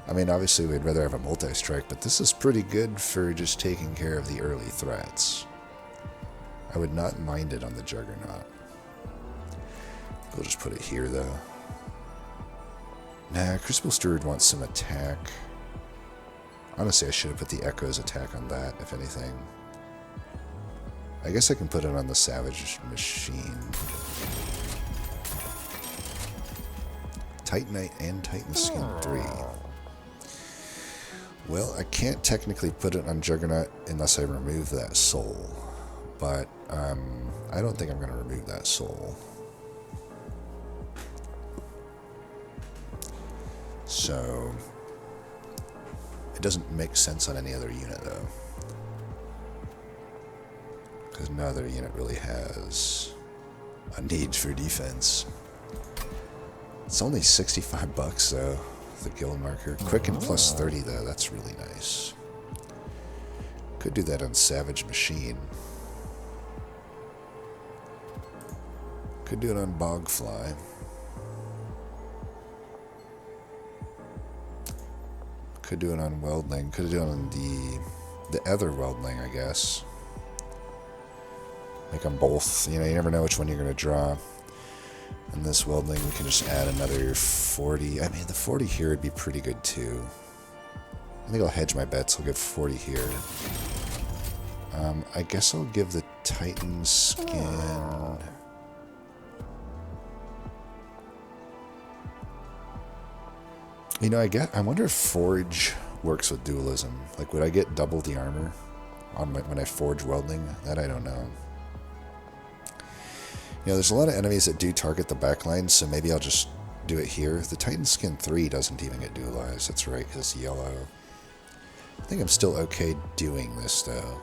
I mean, obviously we'd rather have a multi-strike, but this is pretty good for just taking care of the early threats. I would not mind it on the Juggernaut. We'll just put it here, though. Nah, Crucible Steward wants some attack. Honestly, I should have put the Echo's attack on that, if anything. I guess I can put it on the Savage Machine. Titanite and Titan Skin 3. Well, I can't technically put it on Juggernaut unless I remove that soul. But I don't think I'm going to remove that soul. So it doesn't make sense on any other unit, though. Because no other unit really has a need for defense. It's only 65 bucks, though, the guild marker. Quicken plus 30, though. That's really nice. Could do that on Savage Machine. Could do it on Bogfly. Could do it on Weldling. Could do it on the other Weldling, I guess. Make them both. You know, you never know which one you're going to draw. And this Weldling, we can just add another 40. I mean, the 40 here would be pretty good, too. I think I'll hedge my bets. I'll give 40 here. I guess I'll give the Titan Skin... You know, I wonder if Forge works with dualism. Like, would I get double the armor on when I forge Weldling? That I don't know. You know, there's a lot of enemies that do target the backline, so maybe I'll just do it here. The Titan Skin 3 doesn't even get dualized. That's right, because it's yellow. I think I'm still okay doing this, though.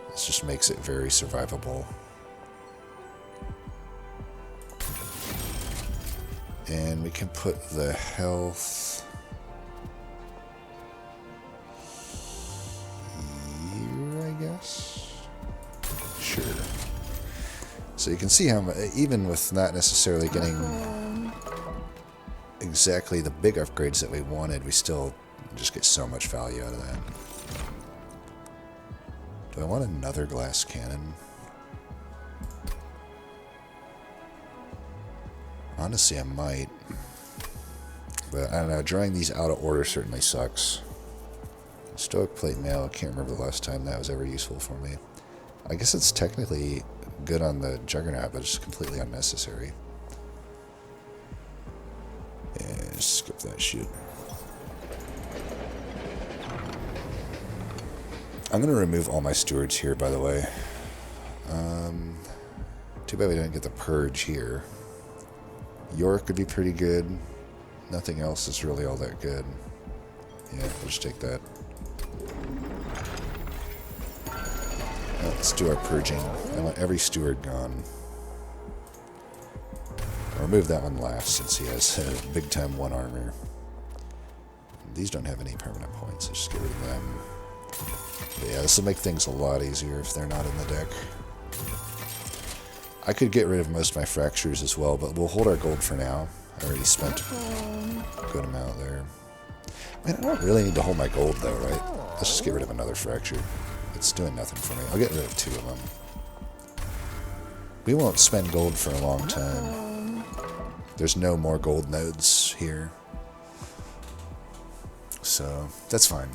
This just makes it very survivable. And we can put the health here, I guess. Sure. So you can see how, even with not necessarily getting exactly the big upgrades that we wanted, we still just get so much value out of that. Do I want another glass cannon? Honestly, I might. But I don't know, drawing these out of order certainly sucks. Stoic Plate Mail, I can't remember the last time that was ever useful for me. I guess it's technically good on the Juggernaut, but it's completely unnecessary. Yeah, skip that shit. I'm going to remove all my stewards here, by the way. Too bad we didn't get the Purge here. York would be pretty good. Nothing else is really all that good. Yeah, we'll just take that. Let's do our purging. I want every steward gone. I'll remove that one last since he has big time 1 armor. These don't have any permanent points, so just get rid of them. But yeah, this will make things a lot easier if they're not in the deck. I could get rid of most of my fractures as well, but we'll hold our gold for now. I already spent a good amount there. Man, I don't really need to hold my gold though, right? Let's just get rid of another fracture. It's doing nothing for me. I'll get rid of 2 of them. We won't spend gold for a long time. There's no more gold nodes here. So, that's fine.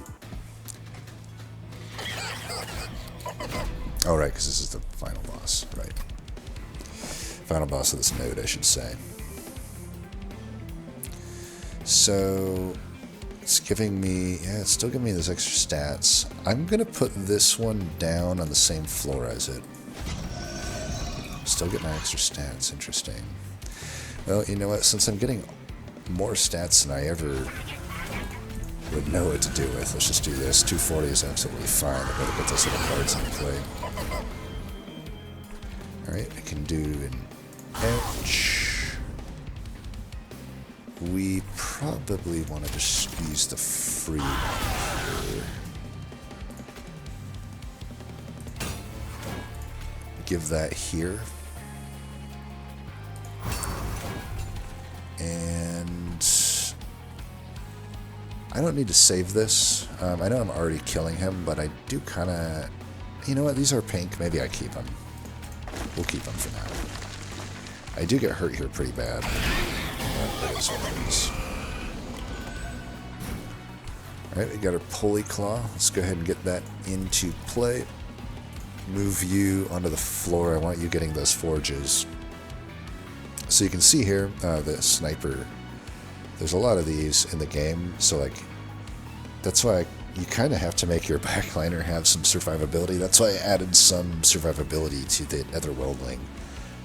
Oh, right, because this is the final boss, right. Final boss of this node, I should say. So, it's giving me, yeah, it's still giving me those extra stats. I'm going to put this one down on the same floor as it. Still get my extra stats, interesting. Well, you know what, since I'm getting more stats than I ever would know what to do with, let's just do this. 240 is absolutely fine. I'd rather put those little cards in play. Alright, I can do an edge. We probably want to just use the free one here. Give that here. And I don't need to save this. I know I'm already killing him, but I do kind of... You know what? These are pink. Maybe I keep them. We'll keep them for now. I do get hurt here pretty bad. That is what it is. Alright, we got our pulley claw. Let's go ahead and get that into play. Move you onto the floor. I want you getting those forges. So you can see here, the sniper, there's a lot of these in the game, so like, that's why you kind of have to make your backliner have some survivability. That's why I added some survivability to the Otherworldling.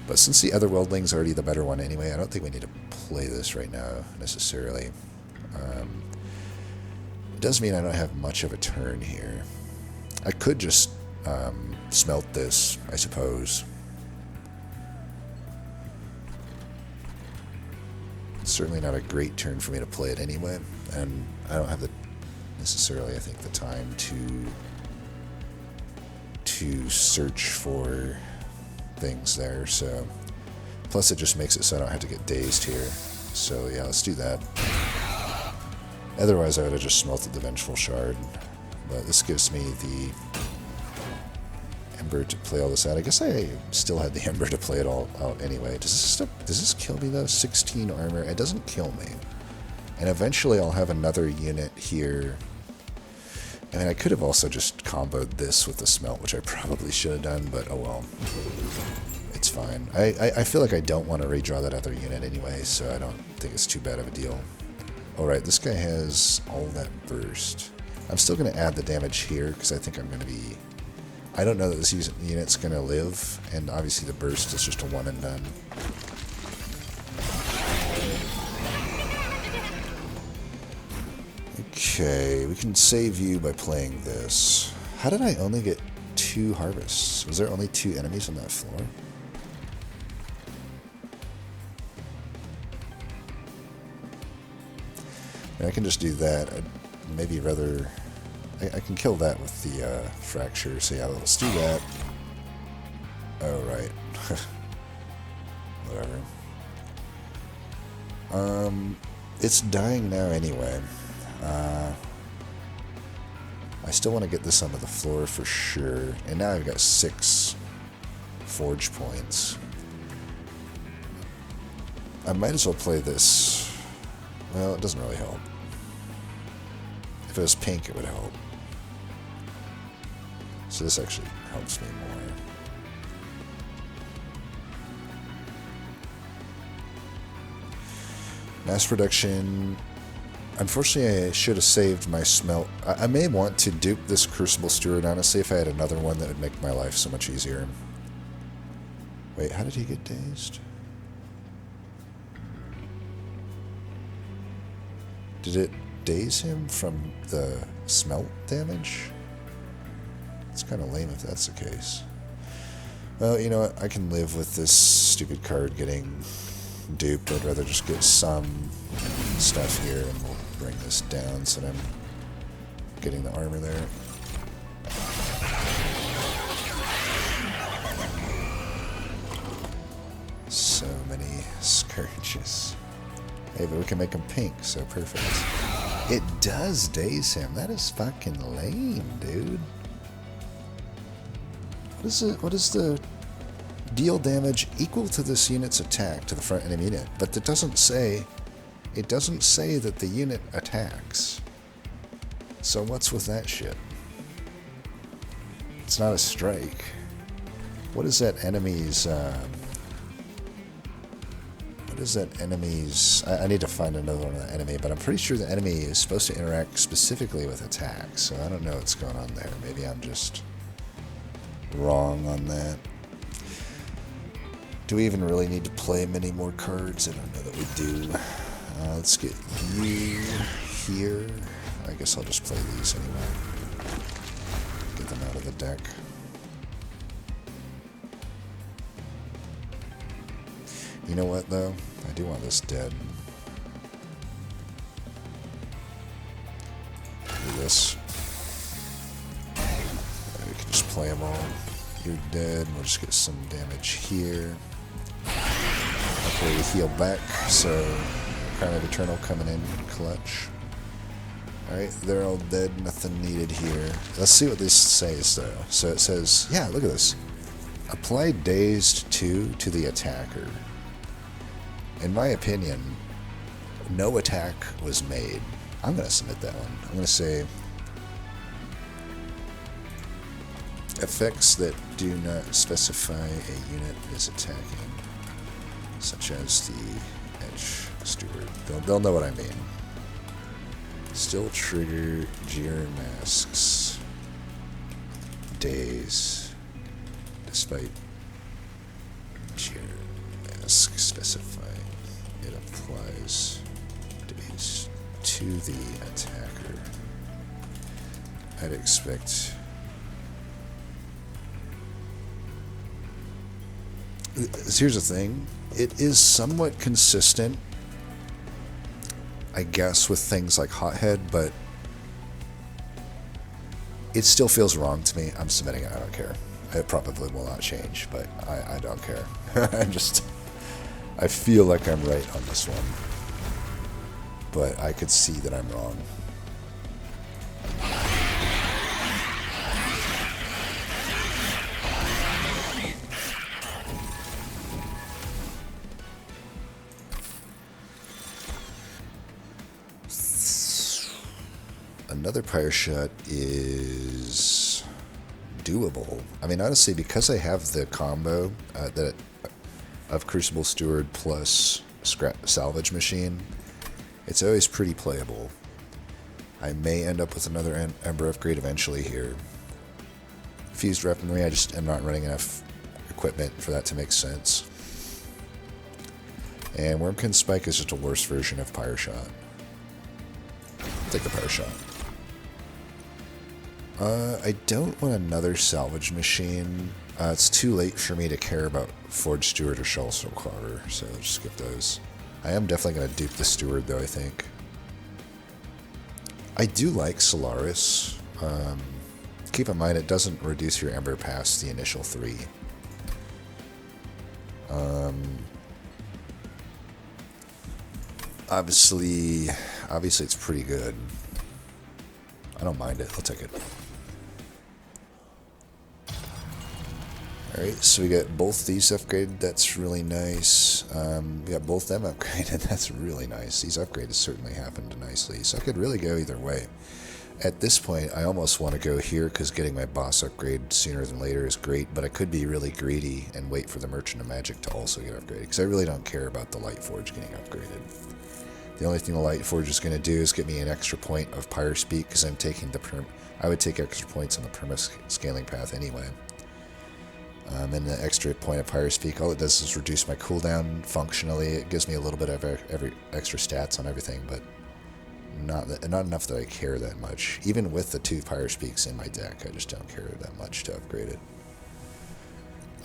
But since the Otherworldling's already the better one anyway, I don't think we need to play this right now, necessarily. It does mean I don't have much of a turn here. I could just smelt this, I suppose. It's certainly not a great turn for me to play it anyway, and I don't have the necessarily, I think, the time to search for things there. So, plus it just makes it so I don't have to get dazed here. So yeah, let's do that. Otherwise, I would have just smelted the Vengeful Shard, but this gives me the Ember to play all this out. I guess I still had the Ember to play it all out anyway. Does this kill me though? 16 armor. It doesn't kill me. And eventually I'll have another unit here. I mean, I could have also just comboed this with the smelt, which I probably should have done, but oh well. It's fine. I feel like I don't want to redraw that other unit anyway, so I don't think it's too bad of a deal. Alright, this guy has all that burst. I'm still going to add the damage here, because I think I'm going to be... I don't know that this unit's going to live, and obviously the burst is just a one and done. Okay, we can save you by playing this. How did I only get 2 harvests? Was there only 2 enemies on that floor? I can just do that. I'd maybe rather... I can kill that with the fracture, so yeah, let's do that. Oh, right. Whatever. It's dying now anyway. I still want to get this onto the floor for sure. And now I've got 6 forge points. I might as well play this. Well, it doesn't really help. If it was pink, it would help. So this actually helps me more. Mass production. Unfortunately, I should have saved my smelt. I may want to dupe this Crucible Steward, honestly, if I had another one that would make my life so much easier. Wait, how did he get dazed? Did it daze him from the smelt damage? It's kind of lame if that's the case. Well, you know what? I can live with this stupid card getting duped. I'd rather just get some stuff here, and we'll bring this down so that I'm getting the armor there. So many scourges. Hey, but we can make them pink, so perfect. It does daze him. That is fucking lame, dude. What is the deal damage equal to this unit's attack to the front enemy unit? But it doesn't say that the unit attacks. So what's with that shit? It's not a strike. What is that enemy's I need to find another one of the enemy, but I'm pretty sure the enemy is supposed to interact specifically with attacks, so I don't know what's going on there. Maybe I'm just wrong on that. Do we even really need to play many more cards? I don't know that we do. Let's get you here. I guess I'll just play these anyway. Get them out of the deck. You know what, though? I do want this dead. Do this. We can just play them all. You're dead. We'll just get some damage here. Hopefully we heal back, so Crown of Eternal coming in clutch. Alright, they're all dead. Nothing needed here. Let's see what this says, though. So it says, yeah, look at this. Apply Dazed 2 to the attacker. In my opinion, no attack was made. I'm going to submit that one. I'm going to say effects that do not specify a unit is attacking. such as the Edge Steward. They'll know what I mean. Still trigger Jeer Masks. Days. Despite Jeer Mask specifying it applies days to the attacker. I'd expect... Here's the thing. It is somewhat consistent, I guess, with things like Hothead, but it still feels wrong to me. I'm submitting it. I don't care. It probably will not change, but I don't care. I feel like I'm right on this one, but I could see that I'm wrong. Another Pyre shot is doable. I mean, honestly, because I have the combo of Crucible Steward plus Salvage Machine, it's always pretty playable. I may end up with another Ember upgrade eventually here. Fused Weaponry, I just am not running enough equipment for that to make sense. And Wormkin Spike is just a worse version of Pyre Shot. Take the Pyre Shot. I don't want another Salvage Machine. It's too late for me to care about Forge Steward or Shell Soul Carver, so I'll just skip those. I am definitely going to dupe the Steward, though, I think. I do like Solaris. Keep in mind, it doesn't reduce your Ember past the initial 3. Obviously, it's pretty good. I don't mind it. I'll take it. Alright, so we got both these upgraded. That's really nice. We got both them upgraded. That's really nice. These upgrades certainly happened nicely. So I could really go either way. At this point, I almost want to go here because getting my boss upgrade sooner than later is great, but I could be really greedy and wait for the Merchant of Magic to also get upgraded because I really don't care about the Light Forge getting upgraded. The only thing the Light Forge is going to do is get me an extra point of Pyre Speak because I'm taking I would take extra points on the perma-scaling path anyway. And the extra point of Pyre Speak, all it does is reduce my cooldown functionally. It gives me a little bit of every extra stats on everything, but not enough that I care that much. Even with the 2 Pyre Speaks in my deck, I just don't care that much to upgrade it.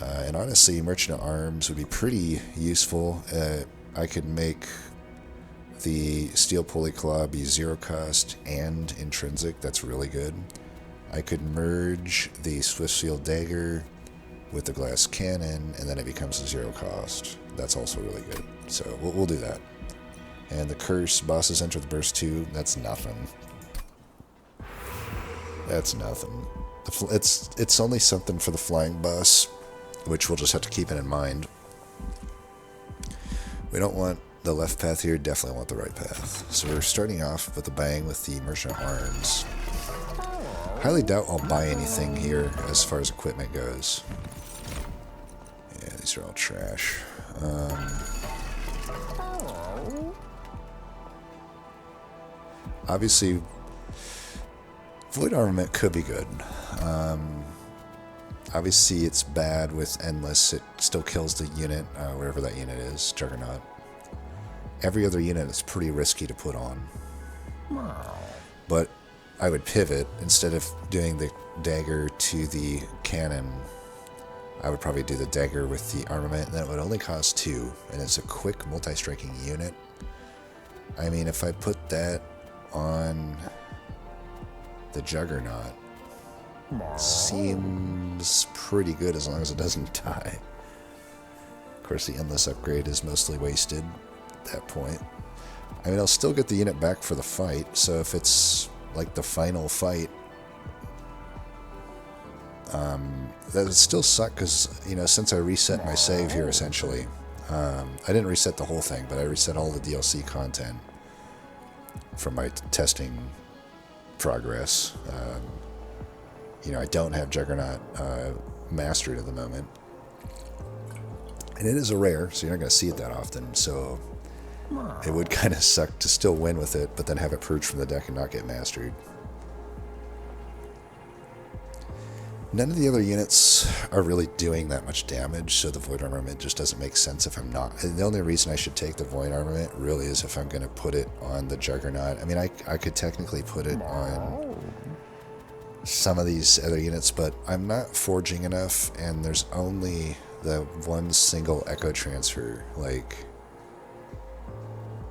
And honestly, Merchant of Arms would be pretty useful. I could make the Steel Pulley Claw be 0 cost and intrinsic. That's really good. I could merge the Swiftfield Dagger with the Glass Cannon, and then it becomes a 0 cost. That's also really good. So we'll do that. And the Curse, bosses enter the burst 2. That's nothing. That's nothing. It's only something for the flying boss, which we'll just have to keep it in mind. We don't want the left path here, definitely want the right path. So we're starting off with a bang with the Merchant Arms. Highly doubt I'll buy anything here as far as equipment goes. Yeah, these are all trash. Obviously, Void Armament could be good. Obviously, it's bad with Endless. It still kills the unit, wherever that unit is, Juggernaut. Every other unit is pretty risky to put on. But I would pivot. Instead of doing the dagger to the cannon, I would probably do the dagger with the armament, and then it would only cost 2, and it's a quick multi-striking unit. I mean, if I put that on the Juggernaut, seems pretty good as long as it doesn't die. Of course, the Endless upgrade is mostly wasted at that point. I mean, I'll still get the unit back for the fight, so if it's like the final fight, that would still suck because, you know, since I reset my save here, essentially, I didn't reset the whole thing, but I reset all the DLC content from my testing progress. You know, I don't have Juggernaut mastered at the moment. And it is a rare, so you're not going to see it that often, so it would kind of suck to still win with it, but then have it purged from the deck and not get mastered. None of the other units are really doing that much damage, so the Void Armament just doesn't make sense if I'm not. And the only reason I should take the Void Armament really is if I'm going to put it on the Juggernaut. I mean, I could technically put it on some of these other units, but I'm not forging enough, and there's only the one single Echo Transfer, like...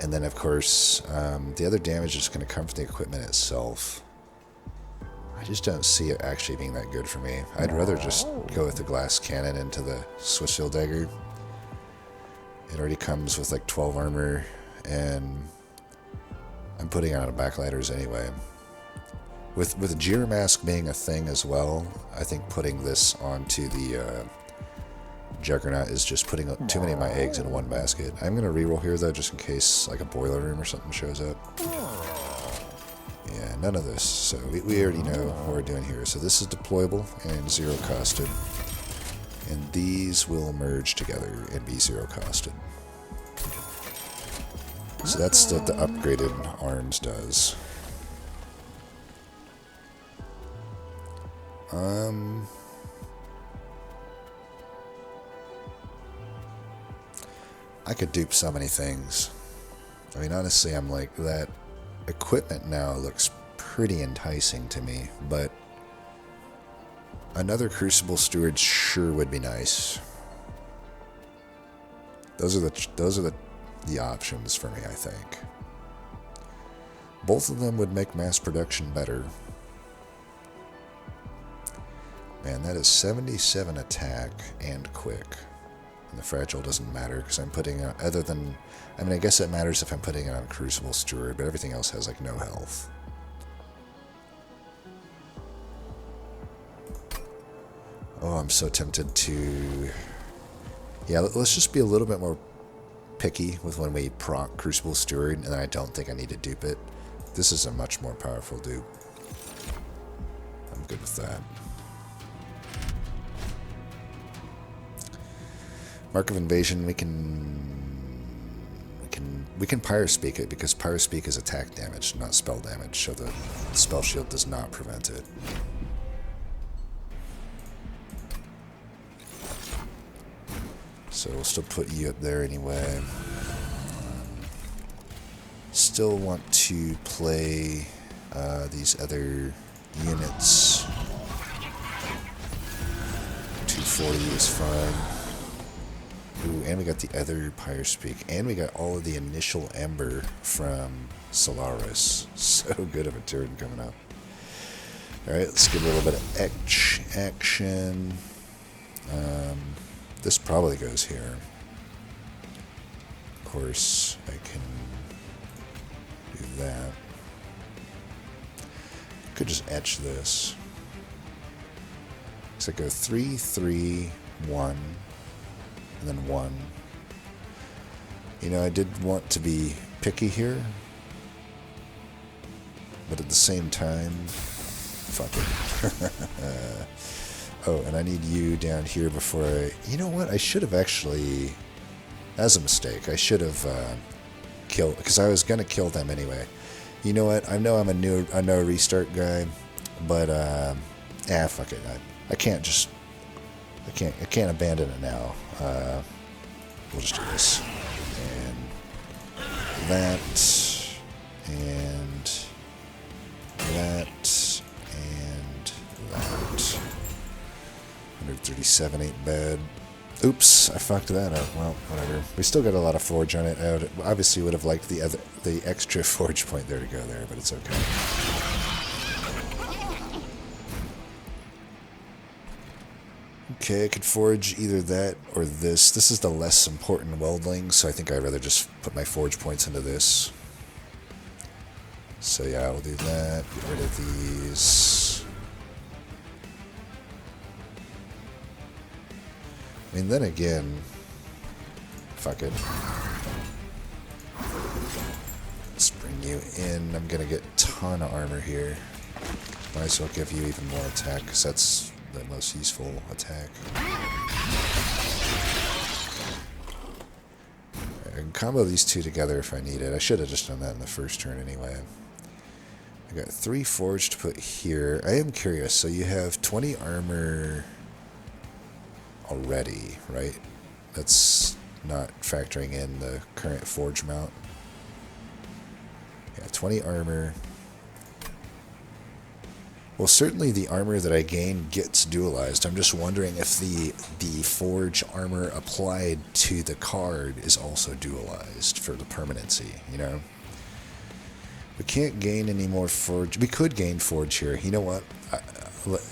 And then, of course, the other damage is going to come from the equipment itself. I just don't see it actually being that good for me. I'd rather just go with the glass cannon into the Swissfield dagger. It already comes with like 12 armor, and I'm putting it on backlighters anyway. With Jira Mask being a thing as well, I think putting this onto the Juggernaut is just putting too many of my eggs in one basket. I'm going to reroll here though, just in case like a boiler room or something shows up. Yeah, none of this, so we already know what we're doing here. So this is deployable and zero costed, and these will merge together and be zero costed. So that's what the upgraded arms does. I could dupe so many things. I mean, honestly, I'm like, that equipment now looks pretty enticing to me, but another Crucible Steward sure would be nice. Those are the options for me, I think. Both of them would make mass production better. Man, that is 77 attack and quick. And the fragile doesn't matter because I'm putting it, other than, I mean, I guess it matters if I'm putting it on Crucible Steward, but everything else has like no health. Oh, I'm so tempted to, yeah, let's just be a little bit more picky with when we proc Crucible Steward, and I don't think I need to dupe it. This is a much more powerful dupe. I'm good with that. Mark of Invasion, we can Pyre Speak it, because Pyre Speak is attack damage, not spell damage, so the spell shield does not prevent it. So we'll still put you up there anyway. Still want to play these other units. 240 is fine. Ooh, and we got the other Pyre Speak, and we got all of the initial Ember from Solaris. So good of a turn coming up. Alright, let's get a little bit of etch action. This probably goes here. Of course, I can do that. Could just etch this. So go 3, 3, 1. And then 1. You know, I did want to be picky here, but at the same time, fuck it. Oh, and I need you down here before I... You know what? I should have actually... As a mistake, I should have killed... Because I was going to kill them anyway. You know what? I know I'm a no restart guy, but... fuck it. I can't just... I can't abandon it now. We'll just do this. And that. And that. And that. 137 ain't bad. Oops, I fucked that up. Well, whatever. We still got a lot of forge on it. I obviously would have liked the extra forge point there to go there, but it's okay. Okay, I could forge either that or this. This is the less important weldling, so I think I'd rather just put my forge points into this. So yeah, I'll do that. Get rid of these. I mean, then again, fuck it. Let's bring you in. I'm gonna get a ton of armor here. Might as well give you even more attack, because that's the most useful attack. combo these two together if I need it. I should have just done that in the first turn anyway. I got 3 forge to put here. I am curious. So you have 20 armor already, right? That's not factoring in the current forge mount. Yeah, 20 armor. Well, certainly the armor that I gain gets dualized. I'm just wondering if the forge armor applied to the card is also dualized for the permanency, you know? We can't gain any more forge. We could gain forge here. You know what?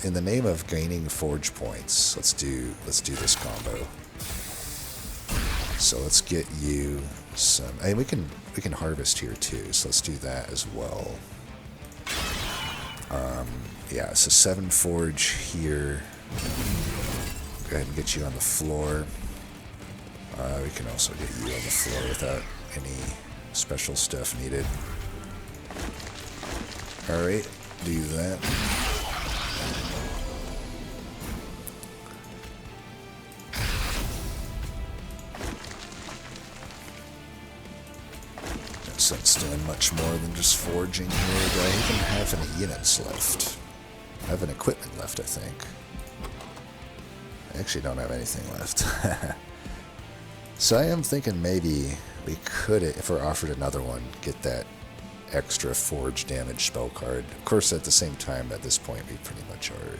In the name of gaining forge points, let's do this combo. So let's get you some. And we can harvest here too. So let's do that as well. Yeah, so 7 forge here. Go ahead and get you on the floor. We can also get you on the floor without any special stuff needed. Alright, do that. No sense doing much more than just forging here. Do I even have any units left? I have an equipment left, I think. I actually don't have anything left. So I am thinking maybe we could, if we're offered another one, get that extra forge damage spell card. Of course, at the same time, at this point, we pretty much are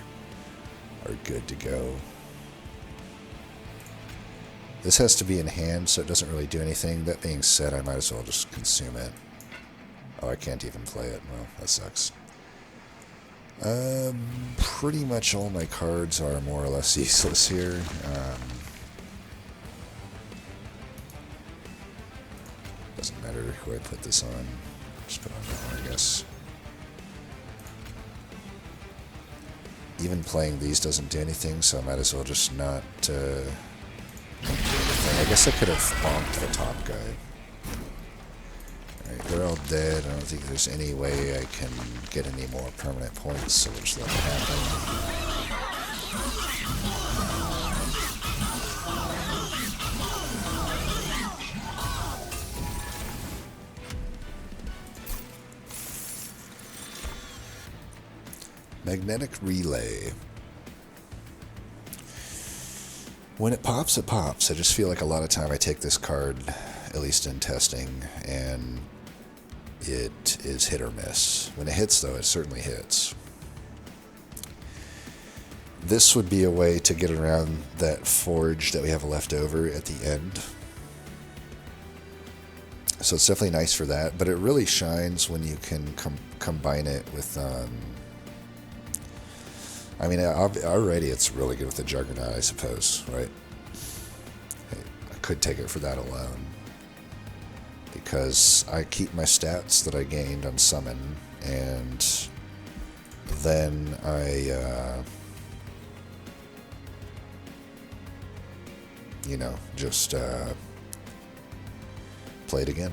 good to go. This has to be in hand, so it doesn't really do anything. That being said, I might as well just consume it. Oh, I can't even play it. Well, that sucks. Pretty much all my cards are more or less useless here. Doesn't matter who I put this on. Just put on that one, I guess. Even playing these doesn't do anything, so I might as well just not do anything. I guess I could have bonked the top guy. Alright, they're all dead. I don't think there's any way I can get any more permanent points, so we'll just let it happen. Magnetic Relay. When it pops, it pops. I just feel like a lot of time I take this card, at least in testing, and it is hit or miss. When it hits, though, it certainly hits. This would be a way to get around that forge that we have left over at the end. So it's definitely nice for that, but it really shines when you can combine it with... I mean, already it's really good with the Juggernaut, I suppose, right? I could take it for that alone. Because I keep my stats that I gained on Summon, and then I, you know, just play it again.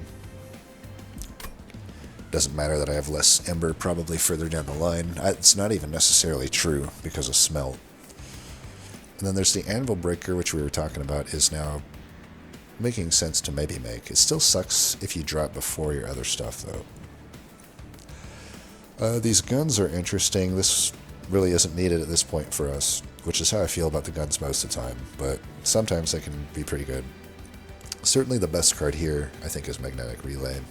Doesn't matter that I have less Ember probably further down the line. It's not even necessarily true because of Smelt. And then there's the Anvil Breaker, which we were talking about, is now making sense to maybe make. It still sucks if you drop before your other stuff, though. These guns are interesting. This really isn't needed at this point for us, which is how I feel about the guns most of the time, but sometimes they can be pretty good. Certainly the best card here, I think, is Magnetic Relay.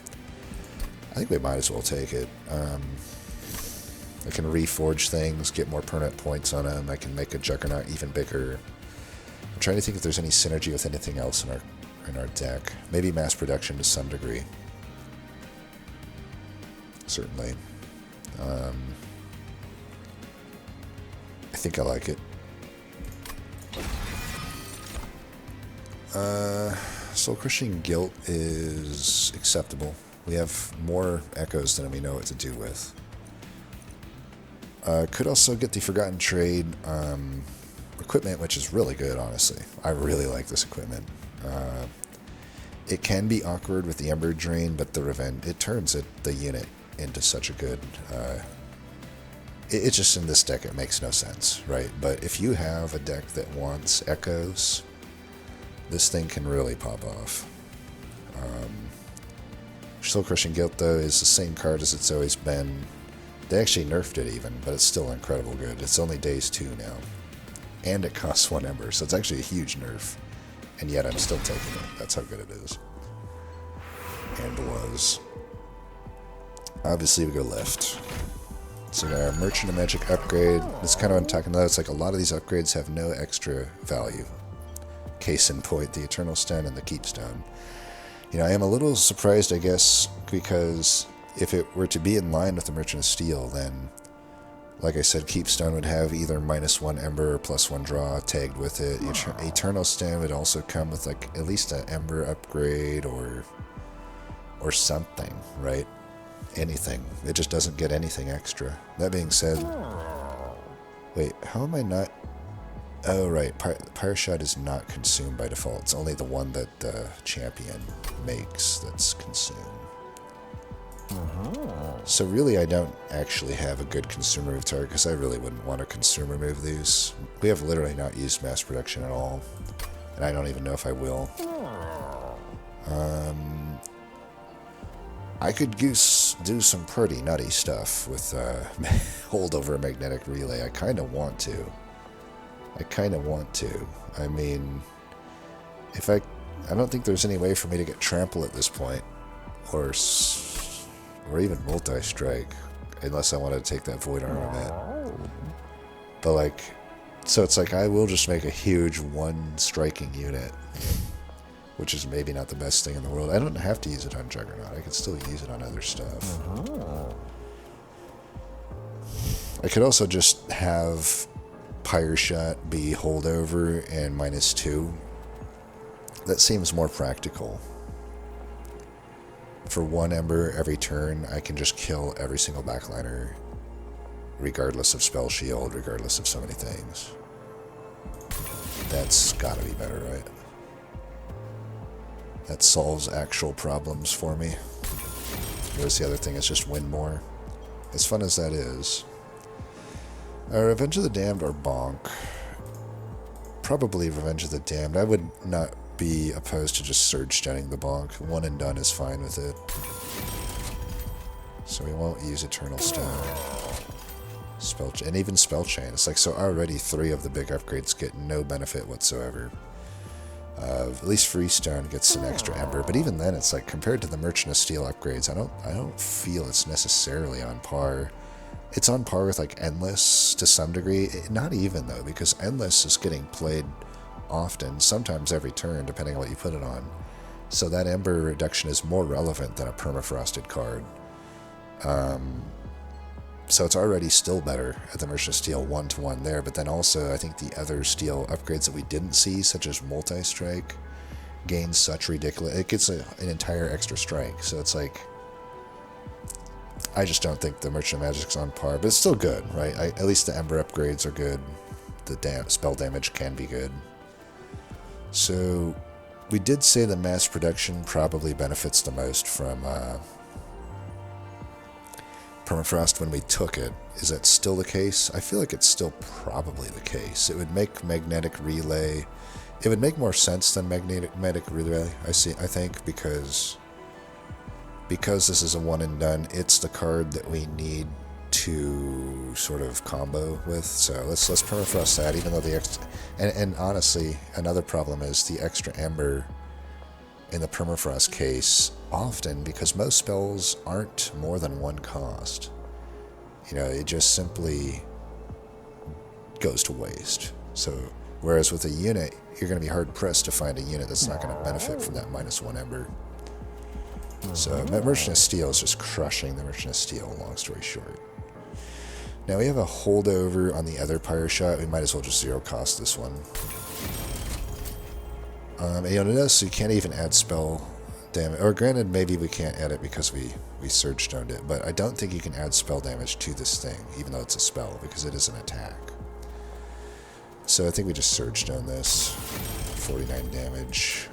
I think we might as well take it. I can reforge things, get more permanent points on them. I can make a Juggernaut even bigger. I'm trying to think if there's any synergy with anything else in our deck. Maybe mass production to some degree. Certainly. I think I like it. Soul Crushing Guilt is acceptable. We have more echoes than we know what to do with. Could also get the Forgotten Trade equipment, which is really good, honestly. I really like this equipment. It can be awkward with the Ember Drain, but it turns the unit into such a good... It's just in this deck, it makes no sense, right? But if you have a deck that wants echoes, this thing can really pop off. Soul Crushing Guilt, though, is the same card as it's always been. They actually nerfed it even, but it's still incredible good. It's only days 2 now. And it costs 1 ember, so it's actually a huge nerf. And yet I'm still taking it. That's how good it is. And was. Obviously we go left. So we got our Merchant of Magic upgrade. That's kind of what I'm talking about. It's like a lot of these upgrades have no extra value. Case in point, the Eternal Stone and the Keepstone. You know, I am a little surprised, I guess, because if it were to be in line with the Merchant of Steel, then, like I said, Keepstone would have either -1 Ember or +1 draw tagged with it. Eternal Stone would also come with, like, at least an Ember upgrade or something, right? Anything. It just doesn't get anything extra. That being said... Wait, how am I not... Oh, right. Pyre Shot is not consumed by default. It's only the one that the champion makes that's consumed. So really, I don't actually have a good consumer move target because I really wouldn't want to consumer move these. We have literally not used mass production at all, and I don't even know if I will. I could do some pretty nutty stuff with holdover magnetic relay. I kind of want to. I mean, if I don't think there's any way for me to get trample at this point, or even multi-strike, unless I want to take that void armament. But like, so it's like I will just make a huge 1 striking unit, which is maybe not the best thing in the world. I don't have to use it on Juggernaut. I can still use it on other stuff. I could also just have Pyre Shot be holdover and -2. That seems more practical. For 1 Ember every turn, I can just kill every single backliner, regardless of spell shield, regardless of so many things. That's gotta be better, right? That solves actual problems for me. Whereas the other thing is just win more. As fun as that is. Revenge of the Damned or Bonk. Probably Revenge of the Damned. I would not be opposed to just surge stunning the Bonk. 1 and done is fine with it. So we won't use Eternal Stone. And even Spell Chain. It's like, so already 3 of the big upgrades get no benefit whatsoever. At least Freestone gets an extra Ember, but even then, it's like compared to the Merchant of Steel upgrades, I don't feel it's necessarily on par. It's on par with like Endless to some degree. Not even though, because Endless is getting played often, sometimes every turn, depending on what you put it on. So that Ember reduction is more relevant than a permafrosted card. So it's already still better at the Merchant of Steel 1-to-1 there, but then also I think the other Steel upgrades that we didn't see, such as Multi-Strike, gains such ridiculous... It gets an entire extra strike, so it's like... I just don't think the Merchant of Magic's on par, but it's still good, right? At least the Ember upgrades are good. The spell damage can be good. So we did say the mass production probably benefits the most from permafrost when we took it. Is that still the case? I feel like it's still probably the case. It would make magnetic relay. It would make more sense than magnetic relay. I think because this is a 1 and done. It's the card that we need to sort of combo with. So let's permafrost that. Even though the extra and honestly, another problem is the extra Ember in the permafrost case, often, because most spells aren't more than 1 cost. You know, it just simply goes to waste. So, whereas with a unit, you're going to be hard-pressed to find a unit that's not going to benefit from that -1 Ember. So, Merchant of Steel is just crushing the Merchant of Steel, long story short. Now, we have a holdover on the other Pyre Shot. We might as well just zero-cost this one. And you'll notice you can't even add spell damage. Or granted, maybe we can't add it because we Surge Stoned it. But I don't think you can add spell damage to this thing, even though it's a spell, because it is an attack. So I think we just Surge Stone this. 49 damage.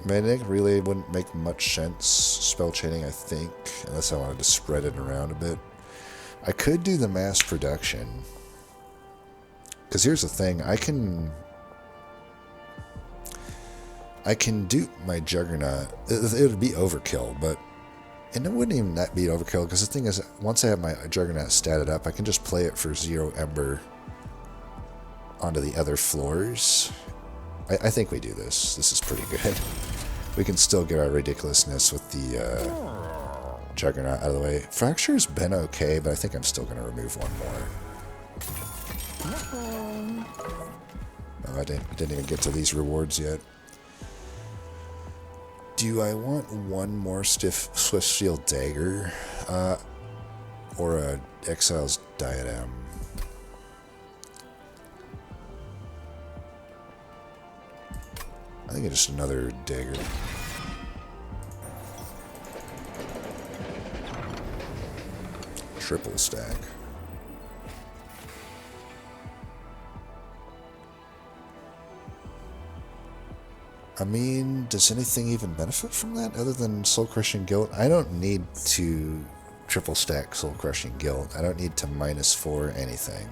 Magnetic Relay wouldn't make much sense. Spell Chaining, I think, unless I wanted to spread it around a bit. I could do the mass production. Because here's the thing, I can... I can dupe my Juggernaut. It would be overkill, but... And it wouldn't even that be overkill, because the thing is, once I have my Juggernaut statted up, I can just play it for 0 Ember onto the other floors. I think we do this. This is pretty good. We can still get our ridiculousness with the Juggernaut out of the way. Fracture's been okay, but I think I'm still going to remove one more. Oh, I didn't even get to these rewards yet. Do I want one more Swift Shield Dagger? Or a Exile's Diadem? I think it's just another dagger. Triple stack. I mean, does anything even benefit from that other than Soul Crushing Guilt? I don't need to triple stack Soul Crushing Guilt. I don't need to -4 anything.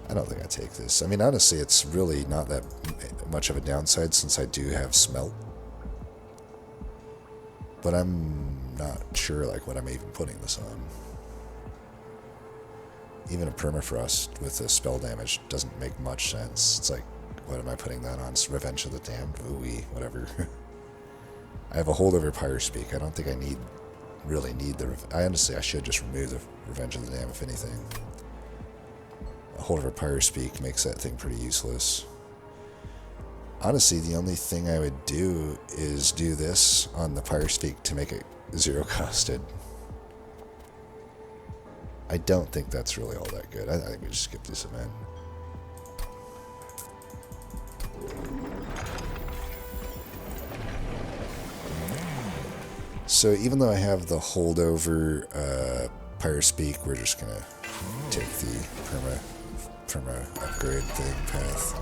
I don't think I take this. I mean, honestly, it's really not that much of a downside since I do have Smelt. But I'm not sure, like, what I'm even putting this on. Even a Permafrost with the spell damage doesn't make much sense. It's like, what am I putting that on? It's Revenge of the Damned? Ooh-wee, whatever. I have a holdover Pyre Speak. I don't think I really need the... I should just remove the Revenge of the Damned, if anything. A holdover Pyre Speak makes that thing pretty useless. Honestly, the only thing I would do is do this on the Pyre Speak to make it 0 costed. I don't think that's really all that good. I think we just skip this event. So even though I have the holdover Pyre Speak, we're just gonna take the perma upgrade thing path.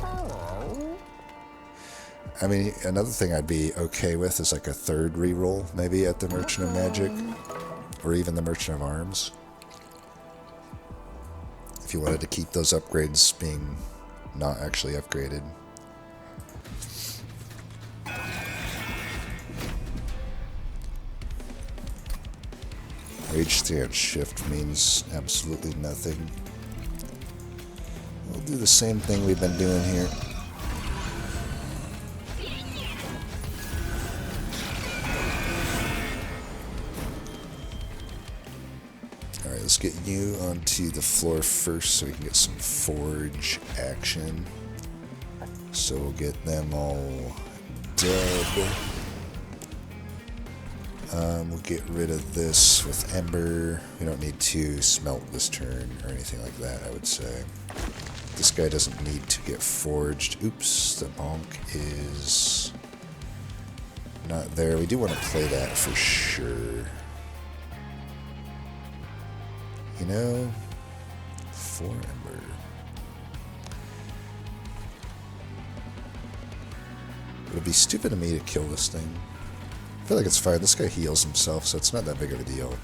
I mean, another thing I'd be okay with is like a 3rd reroll, maybe at the Merchant of Magic, or even the Merchant of Arms. If you wanted to keep those upgrades being not actually upgraded. Rage Stance Shift means absolutely nothing. We'll do the same thing we've been doing here. Alright, let's get you onto the floor first so we can get some forge action. So we'll get them all dead. We'll get rid of this with Ember. We don't need to smelt this turn or anything like that, I would say. This guy doesn't need to get forged. Oops, the bonk is not there. We do want to play that for sure. You know, 4 Ember. It would be stupid of me to kill this thing. I feel like it's fine. This guy heals himself, so it's not that big of a deal.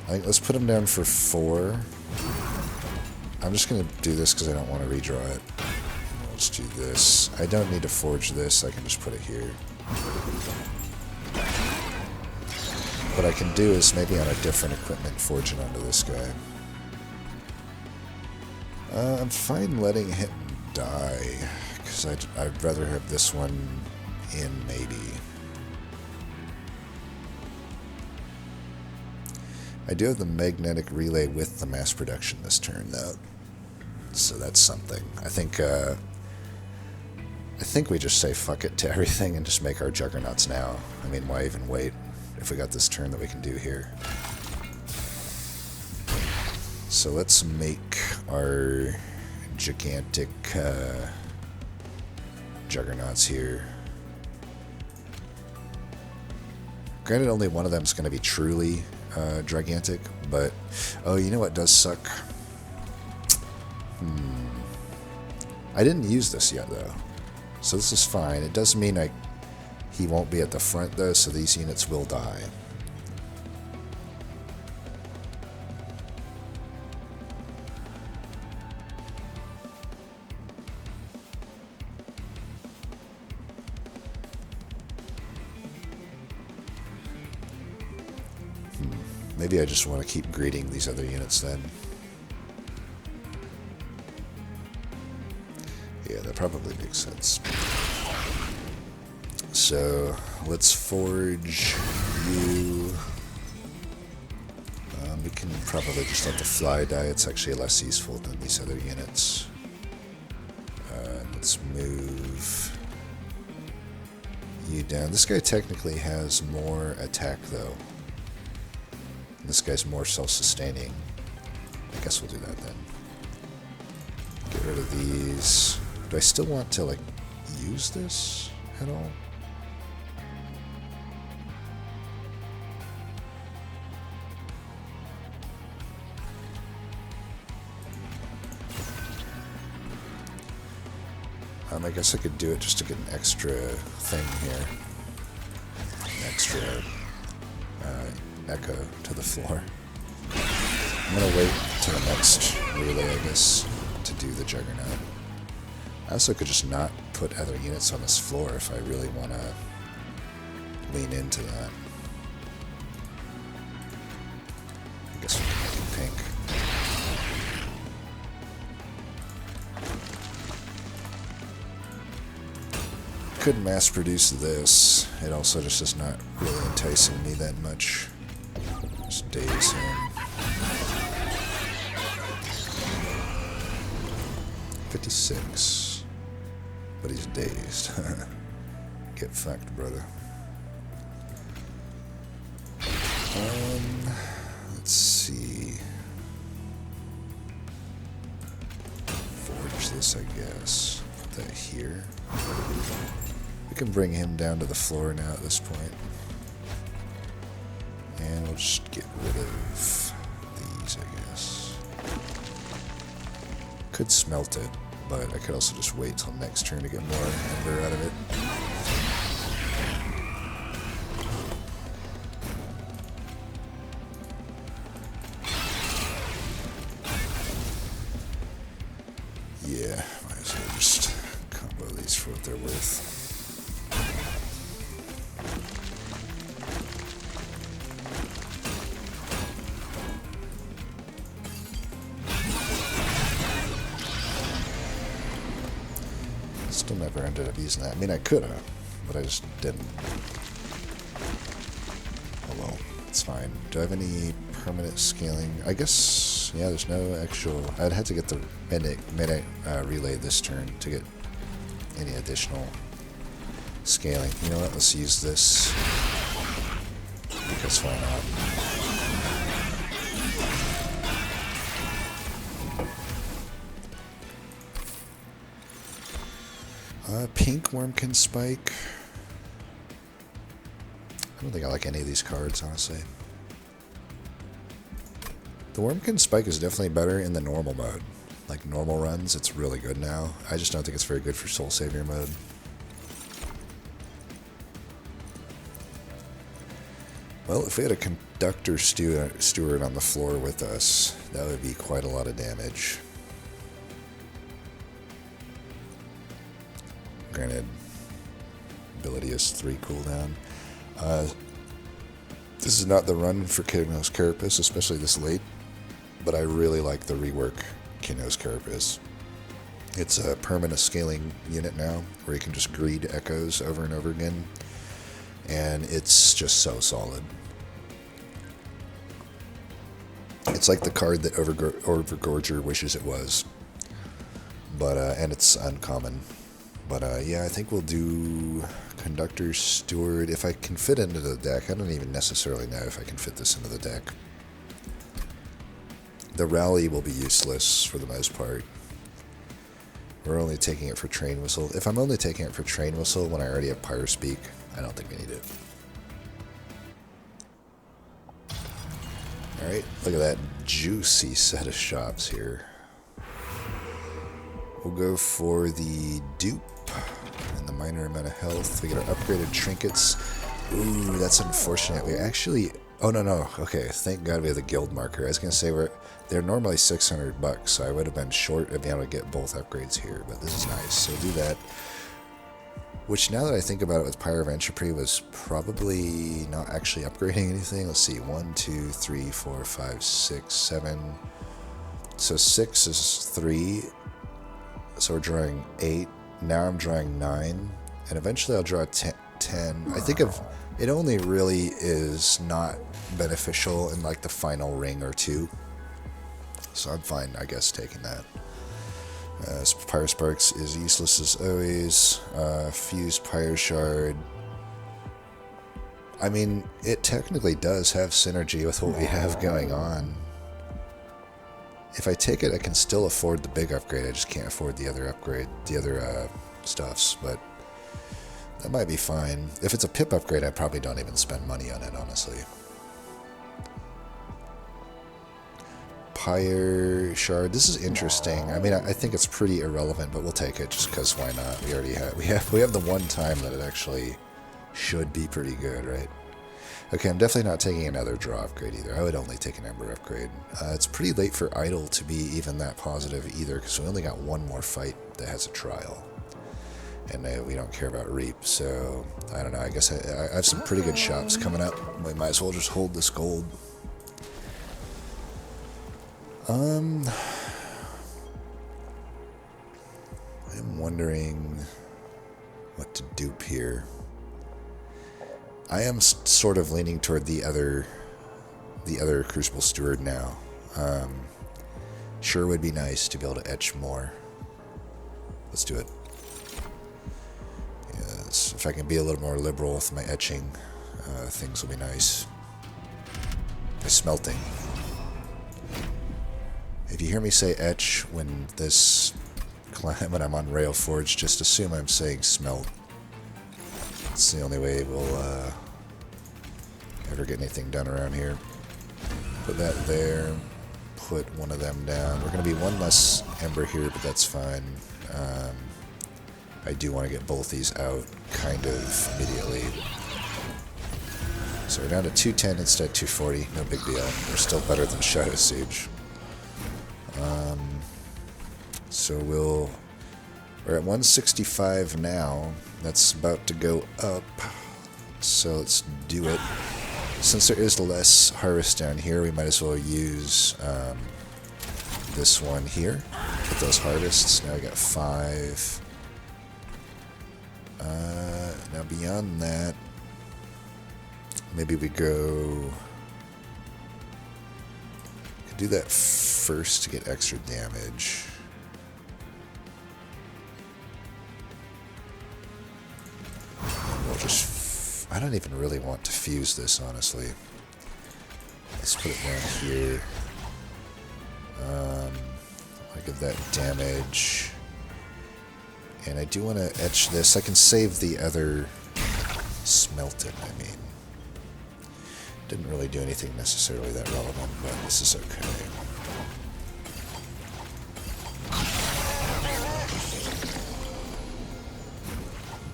Let's put him down for 4. I'm just going to do this because I don't want to redraw it. Let's do this. I don't need to forge this. I can just put it here. What I can do is maybe on a different equipment forge it onto this guy. I'm fine letting him die because I'd rather have this one in maybe. I do have the magnetic relay with the mass production this turn though, so that's something. I think we just say fuck it to everything and just make our juggernauts now. I mean, why even wait if we got this turn that we can do here? So let's make our gigantic juggernauts here. Granted, only one of them is going to be truly gigantic, but oh, you know what does suck? I didn't use this yet though, so this is fine. It does mean he won't be at the front though, so these units will die. Maybe I just want to keep greeting these other units then. Yeah, that probably makes sense. So, let's forge you. We can probably just let the fly die. It's actually less useful than these other units. Let's move you down. This guy technically has more attack, though. This guy's more self-sustaining. I guess we'll do that then. Get rid of these. Do I still want to, like, use this at all? I guess I could do it just to get an extra thing here. An extra echo to the floor. I'm going to wait till the next relay, I guess, to do the Juggernaut. I also could just not put other units on this floor if I really want to lean into that. I guess we can make it pink. Could mass produce this. It also just is not really enticing me that much. Just daze him. 56. But he's dazed. Get fucked, brother. Let's see. Forge this, I guess. Put that here. We can bring him down to the floor now at this point. And we'll just get rid of these, I guess. Could smelt it, but I could also just wait till next turn to get more ember out of it. Yeah, might as well just combo these for what they're worth. Still never ended up using that. I mean, I could have, but I just didn't. Oh well, it's fine. Do I have any permanent scaling? I guess, yeah, there's no actual... I'd have to get the minute relay this turn to get any additional scaling. You know what, let's use this, because why not? Pink Wormkin Spike. I don't think I like any of these cards, honestly. The Wormkin Spike is definitely better in the normal mode. Like normal runs, it's really good now. I just don't think it's very good for Soul Savior mode. Well, if we had a Conductor Steward on the floor with us, that would be quite a lot of damage. Granted, ability is 3 cooldown. This is not the run for Kinos Carapace, especially this late, but I really like the rework Kinos Carapace. It's a permanent scaling unit now, where you can just greed echoes over and over again, and it's just so solid. It's like the card that Overgorger wishes it was, but and it's uncommon. But yeah, I think we'll do Conductor Steward. If I can fit into the deck, I don't even necessarily know if I can fit this into the deck. The Rally will be useless for the most part. We're only taking it for Train Whistle. If I'm only taking it for Train Whistle when I already have Pyre Speak, I don't think we need it. Alright, look at that juicy set of shops here. We'll go for the Dupe and the minor amount of health. We get our upgraded trinkets. Ooh, that's unfortunate. We actually... Oh, no. Okay, thank God we have the guild marker. I was going to say they're normally $600, so I would have been short of being able to get both upgrades here, but this is nice. So we'll do that. Which, now that I think about it, with Pyre of Entropy was probably not actually upgrading anything. Let's see, 1, 2, 3, 4, 5, 6, 7. So 6 is 3. So we're drawing 8. Now I'm drawing 9. And eventually I'll draw 10. I think of it only really is not beneficial in like the final ring or two. So I'm fine, I guess, taking that. Pyre Sparks is useless as always. Fused Pyre Shard. I mean, it technically does have synergy with what we have going on. If I take it, I can still afford the big upgrade. I just can't afford the other upgrade, the other stuffs, but that might be fine. If it's a pip upgrade, I probably don't even spend money on it, honestly. Pyre Shard. This is interesting. I mean, I think it's pretty irrelevant, but we'll take it just because why not? We already have the one time that it actually should be pretty good, right? Okay, I'm definitely not taking another draw upgrade either. I would only take an Ember upgrade. It's pretty late for Idle to be even that positive either, because we only got one more fight that has a trial. And we don't care about Reap, so I don't know. I guess I have some pretty good shops coming up. We might as well just hold this gold. I'm wondering what to dupe here. I am sort of leaning toward the other Crucible Steward now. Sure would be nice to be able to etch more. Let's do it. Yes, if I can be a little more liberal with my etching, things will be nice. My smelting. If you hear me say etch when I'm on Railforge, just assume I'm saying smelt. It's the only way we'll ever get anything done around here. Put that there. Put one of them down. We're going to be one less Ember here, but that's fine. I do want to get both these out kind of immediately. So we're down to 210 instead of 240. No big deal. We're still better than Shadow Siege. So we're at 165 now. That's about to go up. So let's do it. Since there is less harvest down here, we might as well use this one here. Get those harvests. Now we got 5. Now beyond that, maybe we go... Could do that first to get extra damage. We'll just... I don't even really want to fuse this, honestly. Let's put it down here. I give that damage. And I do want to etch this. I can save the other smelted, I mean. Didn't really do anything necessarily that relevant, but this is okay.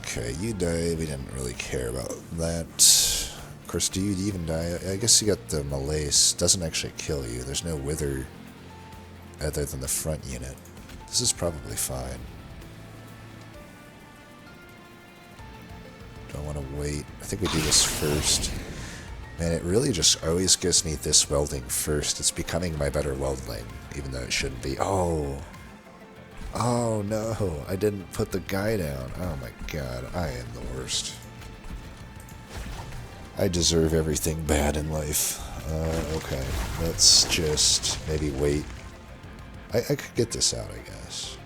Okay, you die. We didn't really care about that. Of course, do you even die? I guess you got the Malaise. Doesn't actually kill you. There's no Wither other than the front unit. This is probably fine. Do I want to wait? I think we do this first. Man, it really just always gives me this welding first. It's becoming my better weldling, even though it shouldn't be. Oh! Oh no, I didn't put the guy down. Oh my god, I am the worst. I deserve everything bad in life. Okay, let's just maybe wait. I could get this out, I guess.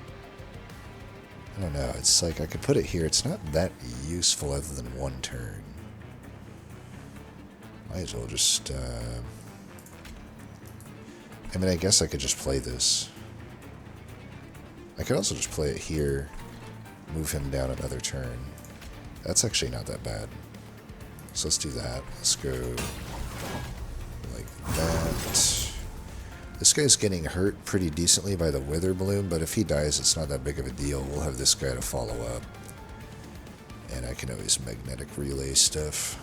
I don't know, it's like I could put it here. It's not that useful other than one turn. Might as well just, I mean, I guess I could just play this. I could also just play it here, move him down another turn. That's actually not that bad. So let's do that. Let's go like that. This guy's getting hurt pretty decently by the Wither Bloom, but if he dies, it's not that big of a deal. We'll have this guy to follow up. And I can always magnetic relay stuff.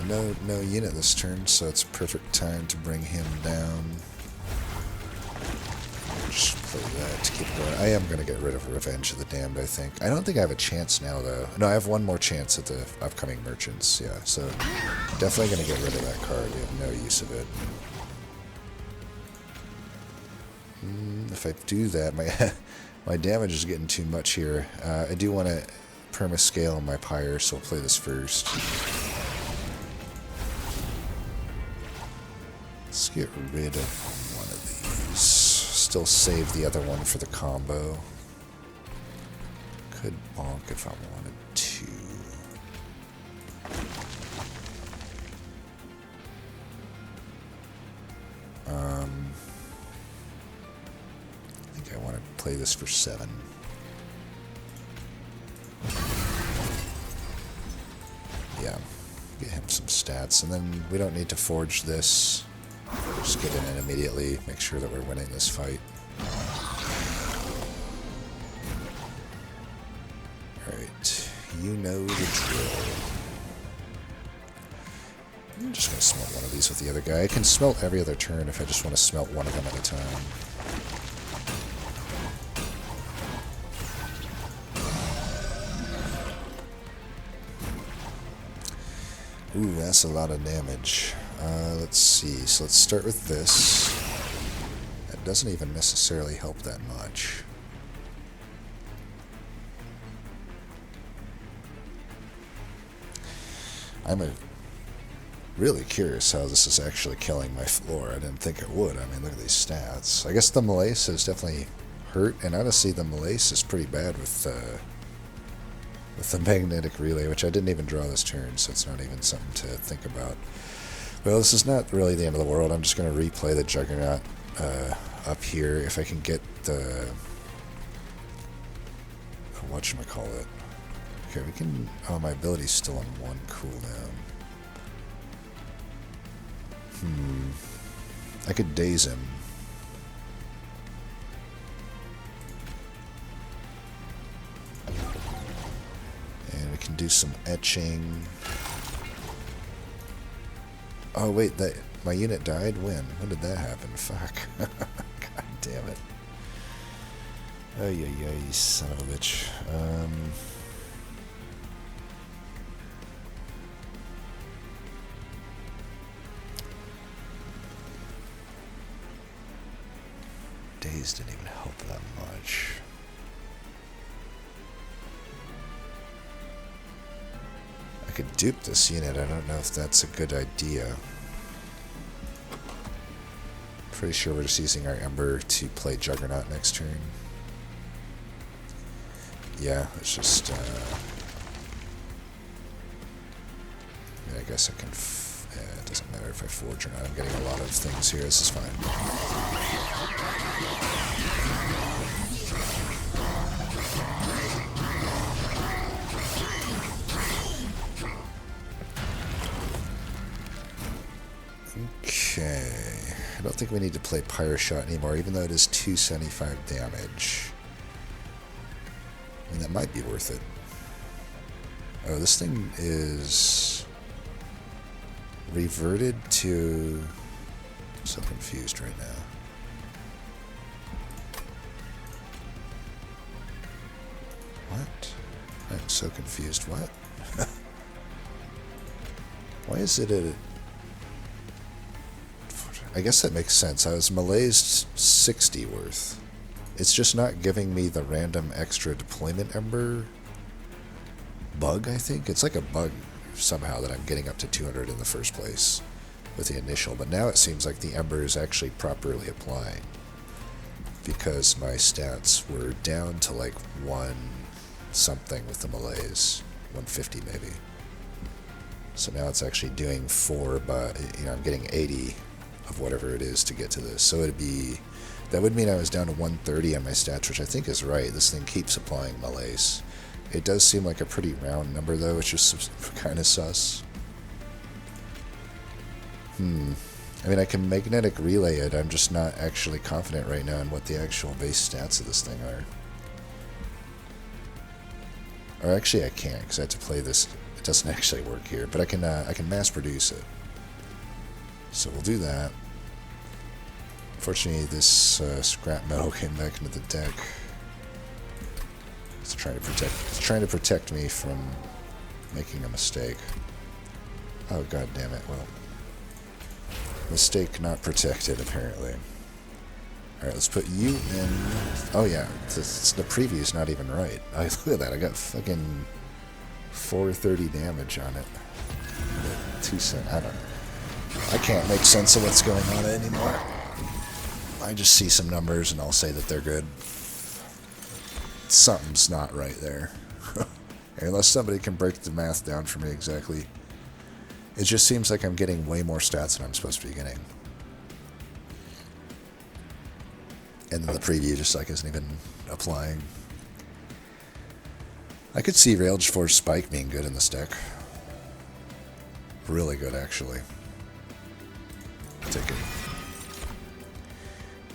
No unit this turn, so it's perfect time to bring him down. Just play that to keep going. I am going to get rid of Revenge of the Damned, I think. I don't think I have a chance now, though. No, I have one more chance at the upcoming Merchants, yeah. So definitely going to get rid of that card. We have no use of it. If I do that, my damage is getting too much here. I do want to perma-scale my Pyre, so I'll play this first. Let's get rid of one of these. Still save the other one for the combo. Could bonk if I wanted to. I think I want to play this for 7. Yeah, get him some stats, and then we don't need to forge this. Just get in it immediately, make sure that we're winning this fight. Alright, you know the drill. I'm just going to smelt one of these with the other guy. I can smelt every other turn if I just want to smelt one of them at a time. Ooh, that's a lot of damage. Let's see. So let's start with this. That doesn't even necessarily help that much. I'm really curious how this is actually killing my floor. I didn't think it would. I mean, look at these stats. I guess the Malaise has definitely hurt, and honestly, the Malaise is pretty bad with the Magnetic Relay, which I didn't even draw this turn, so it's not even something to think about. Well, this is not really the end of the world. I'm just going to replay the Juggernaut up here. If I can get the... whatchamacallit. Okay, we can... Oh, my ability's still on 1 cooldown. I could daze him. And we can do some etching. Oh wait, my unit died? When? When did that happen? Fuck. God damn it. Oh yeah, you son of a bitch. Days didn't even help that much. I could dupe this unit. I don't know if that's a good idea. Pretty sure we're just using our Ember to play Juggernaut next turn. Yeah, it's just... I mean, I guess I can... yeah, it doesn't matter if I forge or not. I'm getting a lot of things here. This is fine. Okay, I don't think we need to play Pyre Shot anymore, even though it is 275 damage. I mean, that might be worth it. Oh, this thing is reverted to... I'm so confused right now. What? I'm so confused. What? Why is it a... I guess that makes sense. I was Malaised 60 worth. It's just not giving me the random extra deployment Ember bug, I think. It's like a bug somehow that I'm getting up to 200 in the first place with the initial. But now it seems like the Ember is actually properly applying because my stats were down to like 1 something with the Malaise. 150 maybe. So now it's actually doing 4, but you know, I'm getting 80 of whatever it is to get to this. So it'd be, that would mean I was down to 130 on my stats, which I think is right. This thing keeps applying Malaise. It does seem like a pretty round number though, which is kind of sus. I mean, I can Magnetic Relay it, I'm just not actually confident right now in what the actual base stats of this thing are. Or actually I can't, because I have to play this It doesn't actually work here, but I can mass produce it. So we'll do that. Unfortunately, this scrap metal came back into the deck. It's trying to protect me from making a mistake. Oh, god damn it. Well, mistake not protected, apparently. Alright, let's put you in... Oh, yeah. The preview's not even right. Look at that. I got fucking 430 damage on it. 2 cents. I don't know. I can't make sense of what's going on anymore. I just see some numbers and I'll say that they're good. Something's not right there. Unless somebody can break the math down for me exactly. It just seems like I'm getting way more stats than I'm supposed to be getting. And then the preview just like isn't even applying. I could see Rage Force Spike being good in this deck. Really good, actually. Take it.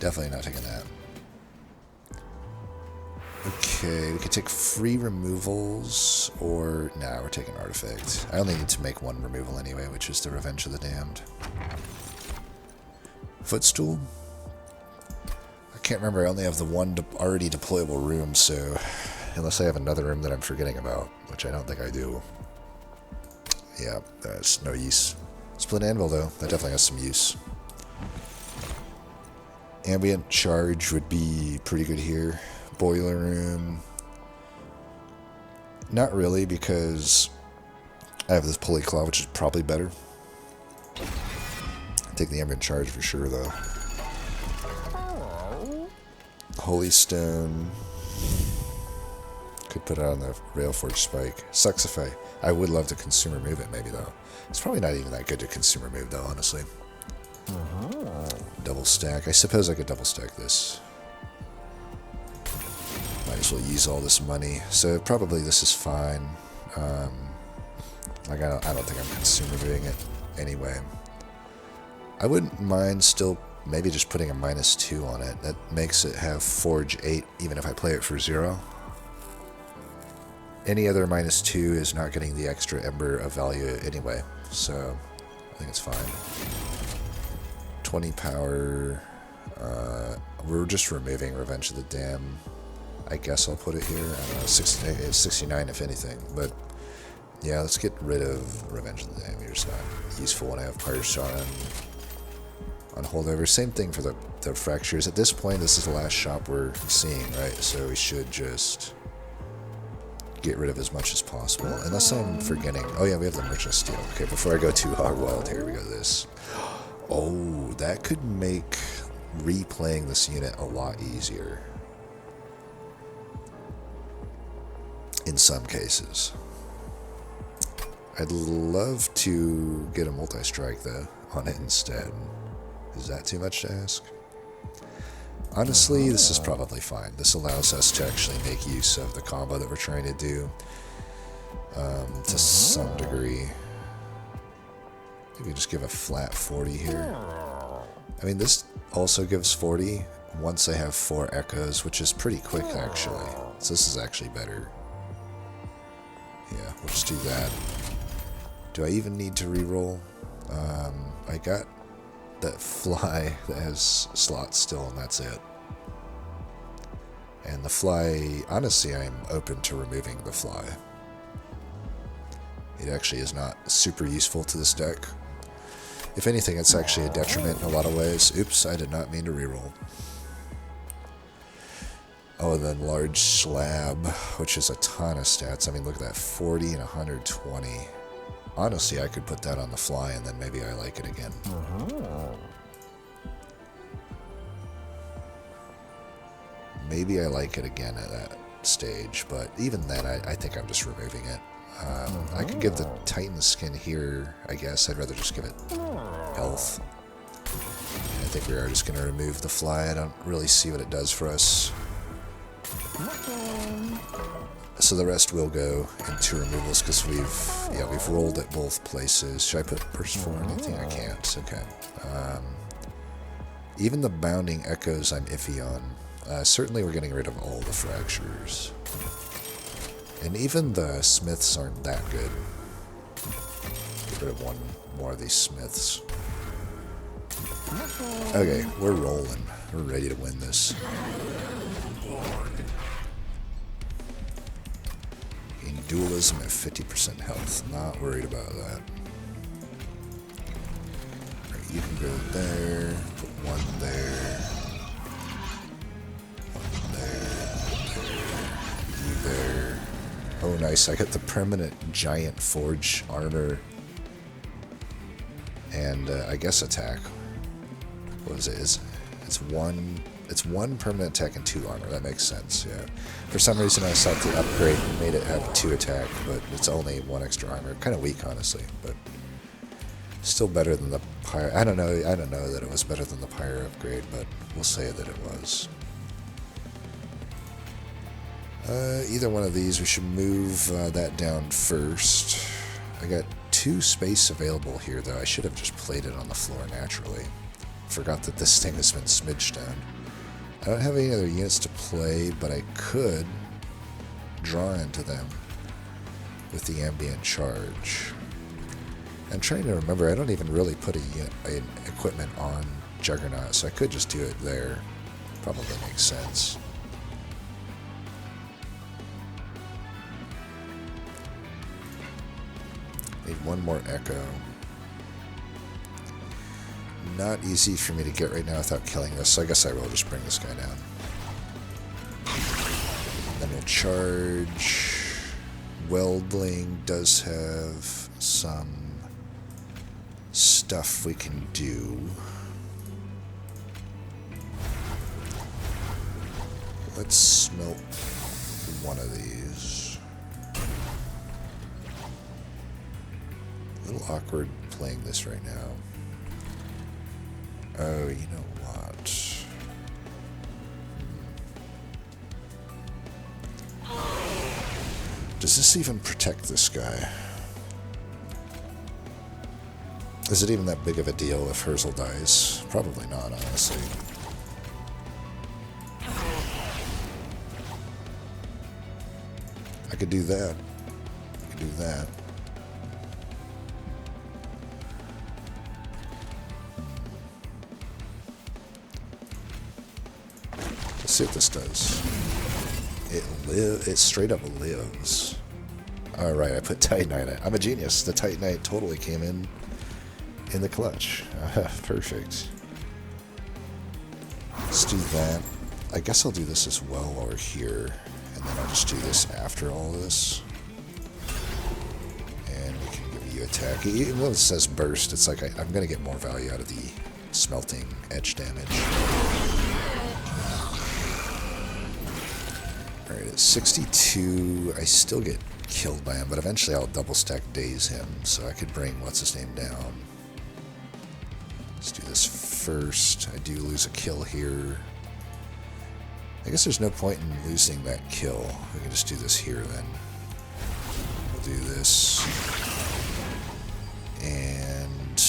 Definitely not taking that. Okay, we could take free removals, or... Nah, we're taking Artifact. I only need to make one removal anyway, which is the Revenge of the Damned. Footstool? I can't remember, I only have the one already deployable room, so... Unless I have another room that I'm forgetting about, which I don't think I do. Yeah, that's no use. Split Anvil, though. That definitely has some use. Ambient Charge would be pretty good here. Boiler Room. Not really, because I have this Pulley Claw, which is probably better. Take the Ambient Charge for sure, though. Holy Stone. Could put it on the Railforge Spike. Sucks if I would love to consumer move it, maybe, though. It's probably not even that good to consumer move, though, honestly. Double stack. I suppose I could double stack this. Might as well use all this money. So probably this is fine. Like I don't think I'm consumer moving it anyway. I wouldn't mind still maybe just putting a -2 on it. That makes it have Forge 8 even if I play it for 0. Any other -2 is not getting the extra Ember of value anyway, so I think it's fine. 20 power. We're just removing Revenge of the Damned. I guess I'll put it here. I don't know, 69 if anything, but yeah, let's get rid of Revenge of the Damned. You're just not useful when I have Pyre Shot on holdover. Same thing for the fractures. At this point, this is the last shop we're seeing, right? So we should just get rid of as much as possible, unless I'm forgetting. Oh yeah, we have the Merchant Steel. Okay, before I go too hog wild here, we got this. Oh, that could make replaying this unit a lot easier. In some cases. I'd love to get a multi-strike though on it instead. Is that too much to ask? Honestly, this is probably fine. This allows us to actually make use of the combo that we're trying to do to some degree. Maybe just give a flat 40 here. I mean, this also gives 40 once I have 4 echoes, which is pretty quick actually. So this is actually better. Yeah, we'll just do that. Do I even need to reroll? I got that fly that has slots still, and that's it. And the fly, honestly, I'm open to removing the fly. It actually is not super useful to this deck. If anything, it's actually a detriment in a lot of ways. Oops, I did not mean to reroll. Oh, and then Large Slab, which is a ton of stats. I mean, look at that, 40 and 120. Honestly, I could put that on the fly, and then maybe I like it again. Maybe I like it again at that stage, but even then, I think I'm just removing it. I could give the Titan skin here, I guess. I'd rather just give it health. I think we are just going to remove the fly. I don't really see what it does for us. So the rest will go into removals because we've rolled at both places. Should I put Burst 4 or anything? I can't. Okay. Even the Bounding Echoes I'm iffy on. Certainly we're getting rid of all the fractures. And even the Smiths aren't that good. get rid of one more of these smiths. Okay, we're rolling. We're ready to win this. In dualism at 50% health. Not worried about that. Right, you can go there. Put one there. One there. You there. Oh, nice. I got the permanent giant forge armor. And I guess attack. What is it? It's one permanent attack and 2 armor. That makes sense, yeah. For some reason I saw the upgrade and made it have 2 attack, but it's only 1 extra armor. Kind of weak, honestly, but still better than the Pyre. I don't know that it was better than the Pyre upgrade, but we'll say that it was. Either one of these, we should move that down first. I got 2 space available here, though. I should have just played it on the floor naturally. Forgot that this thing has been smidged down. I don't have any other units to play, but I could draw into them with the ambient charge. I'm trying to remember, I don't even really put an equipment on Juggernaut, so I could just do it there. Probably makes sense. Need one more Echo. Not easy for me to get right now without killing this, so I guess I will just bring this guy down. Then we'll charge. Weldling does have some stuff we can do. Let's smelt one of these. A little awkward playing this right now. Oh, you know what? Does this even protect this guy? Is it even that big of a deal if Herzl dies? Probably not, honestly. I could do that. I could do that. Let's see what this does. It straight up lives. Alright, I put Titanite. I'm a genius. The Titanite totally came in the clutch. Perfect. Let's do that. I guess I'll do this as well over here. And then I'll just do this after all this. And we can give you attack. Even though it says burst, it's like I'm going to get more value out of the smelting edge damage. Alright, at 62, I still get killed by him, but eventually I'll double stack daze him, so I could bring what's-his-name down. Let's do this first. I do lose a kill here. I guess there's no point in losing that kill. We can just do this here then. We'll do this. And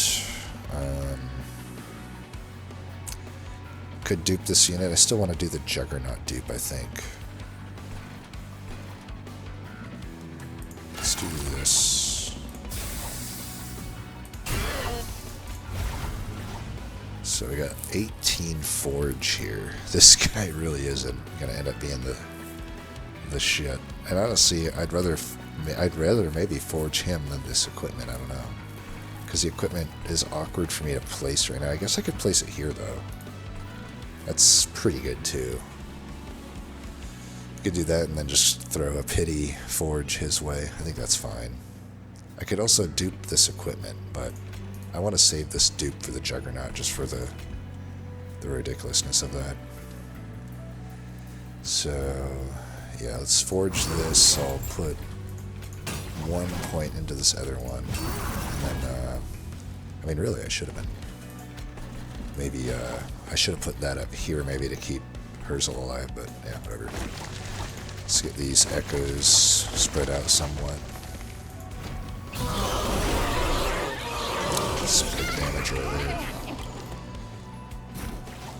could dupe this unit. I still want to do the Juggernaut dupe, I think. Let's do this. So we got 18 forge here. This guy really isn't gonna end up being the shit. And honestly, I'd rather maybe forge him than this equipment. I don't know, because the equipment is awkward for me to place right now. I guess I could place it here though. That's pretty good too. Could do that and then just throw a pity forge his way. I think that's fine. I could also dupe this equipment, but I want to save this dupe for the Juggernaut just for the ridiculousness of that. So yeah, let's forge this. I'll put 1 point into this other one, and then I mean, really, I should have been maybe I should have put that up here maybe to keep Herzl alive, but yeah, whatever. Let's get these echoes spread out somewhat. Some big damage right there.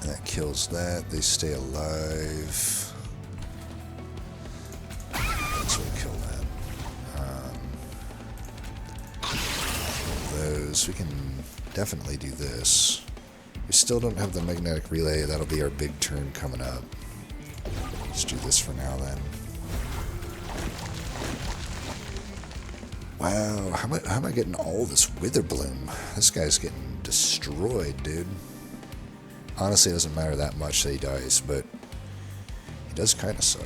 And that kills that. They stay alive. Let's really kill that. goes, we can definitely do this. We still don't have the magnetic relay. That'll be our big turn coming up. Let's do this for now then. Wow, how am I getting all this Wither Bloom? This guy's getting destroyed, dude. Honestly, it doesn't matter that much that he dies, but he does kind of suck.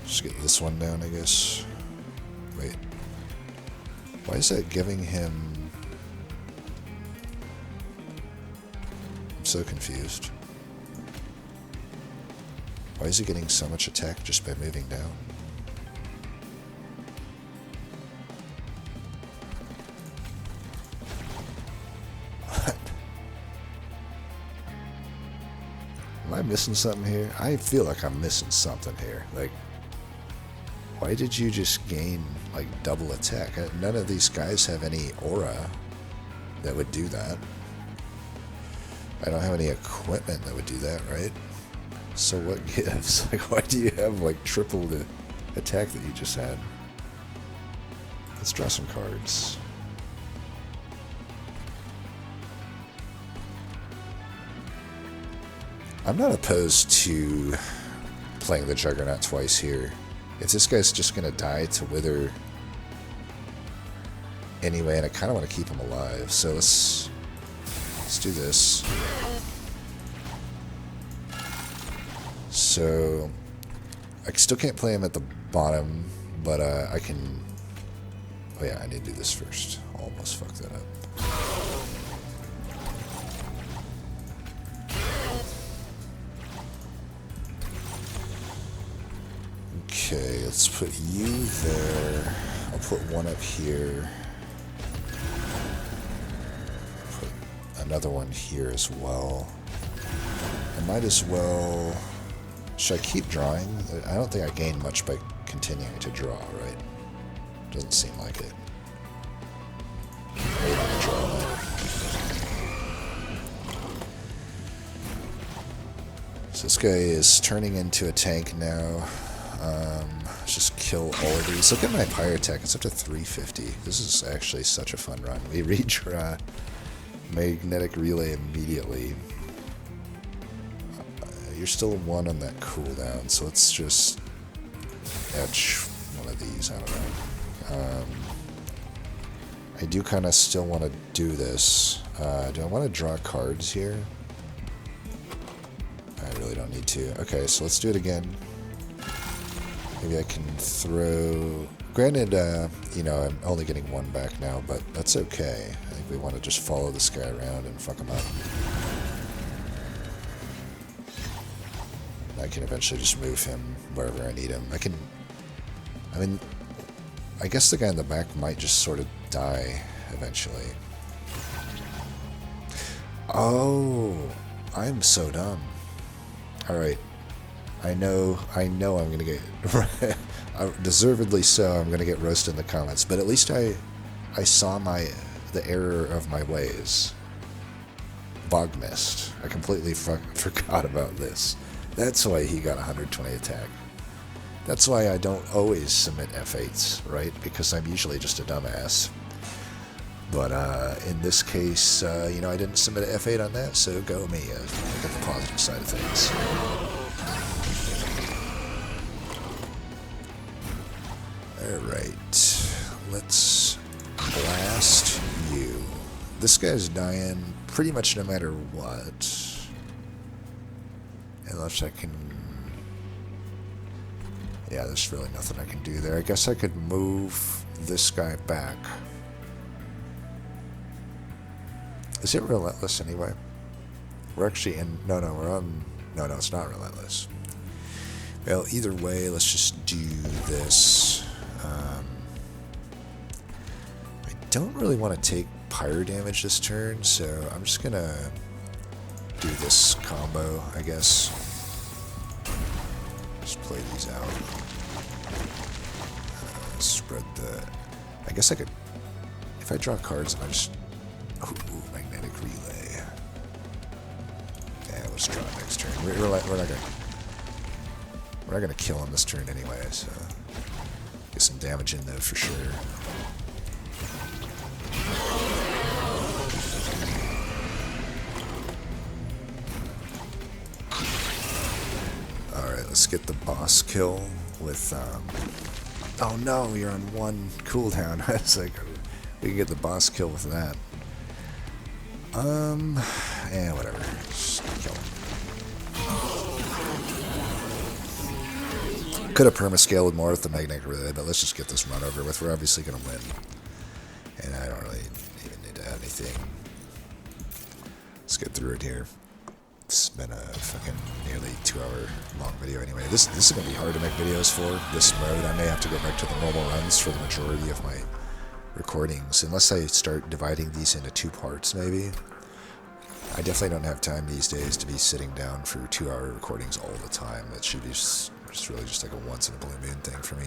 Just get this one down, I guess. Wait. Why is that giving him... I'm so confused. Why is he getting so much attack just by moving down? What? Am I missing something here? I feel like I'm missing something here. Like, why did you just gain, like, double attack? None of these guys have any aura that would do that. I don't have any equipment that would do that, right? So what gives? Like, why do you have, like, triple the attack that you just had? Let's draw some cards. I'm not opposed to playing the Juggernaut twice here. If this guy's just going to die to Wither anyway, and I kind of want to keep him alive, so let's do this. So, I still can't play him at the bottom, but I can... Oh yeah, I need to do this first. Almost fucked that up. Okay, let's put you there. I'll put one up here. Put another one here as well. I might as well... Should I keep drawing? I don't think I gain much by continuing to draw, right? Doesn't seem like it. Maybe I draw that. So this guy is turning into a tank now. Let's just kill all of these. Look at my Pyre attack. It's up to 350. This is actually such a fun run. We redraw magnetic relay immediately. You're still one on that cooldown, so let's just etch one of these. I don't know. I do kind of still want to do this. Do I want to draw cards here? I really don't need to. Okay, so let's do it again. Maybe I can throw... Granted, you know, I'm only getting one back now, but that's okay. I think we want to just follow this guy around and fuck him up. I can eventually just move him wherever I need him. I mean, I guess the guy in the back might just sort of die eventually. Oh, I'm so dumb. Alright. I know I'm gonna get deservedly so. I'm gonna get roasted in the comments, but at least I saw the error of my ways. Bog mist. I completely forgot about this. That's why he got 120 attack. That's why I don't always submit F8s, right? Because I'm usually just a dumbass. But in this case, you know, I didn't submit an F8 on that, so go me. Look at the positive side of things. Alright, let's blast you. This guy's dying pretty much no matter what. Unless I can... Yeah, there's really nothing I can do there. I guess I could move this guy back. Is it relentless anyway? We're actually in... No, we're on... No, it's not relentless. Well, either way, let's just do this. I don't really want to take Pyre damage this turn, so I'm just gonna do this combo, I guess. Just play these out. Spread the... I guess I could... If I draw cards and I just... Ooh, magnetic relay. Yeah, let's draw it next turn. We're not gonna kill him this turn anyway, so... Get some damage in though for sure. Alright, let's get the boss kill with, oh no, you're on one cooldown. I was like, we can get the boss kill with that. Whatever. Just kill him. Could have permascaled with more with the magnetic relay, but let's just get this run over with. We're obviously going to win. And I don't really even need to add anything. Let's get through it here. It's been a fucking nearly 2-hour long video anyway. This is going to be hard to make videos for, this mode. I may have to go back to the normal runs for the majority of my recordings, unless I start dividing these into 2 parts maybe. I definitely don't have time these days to be sitting down for 2-hour recordings all the time. It should be just really just like a once in a blue moon thing for me.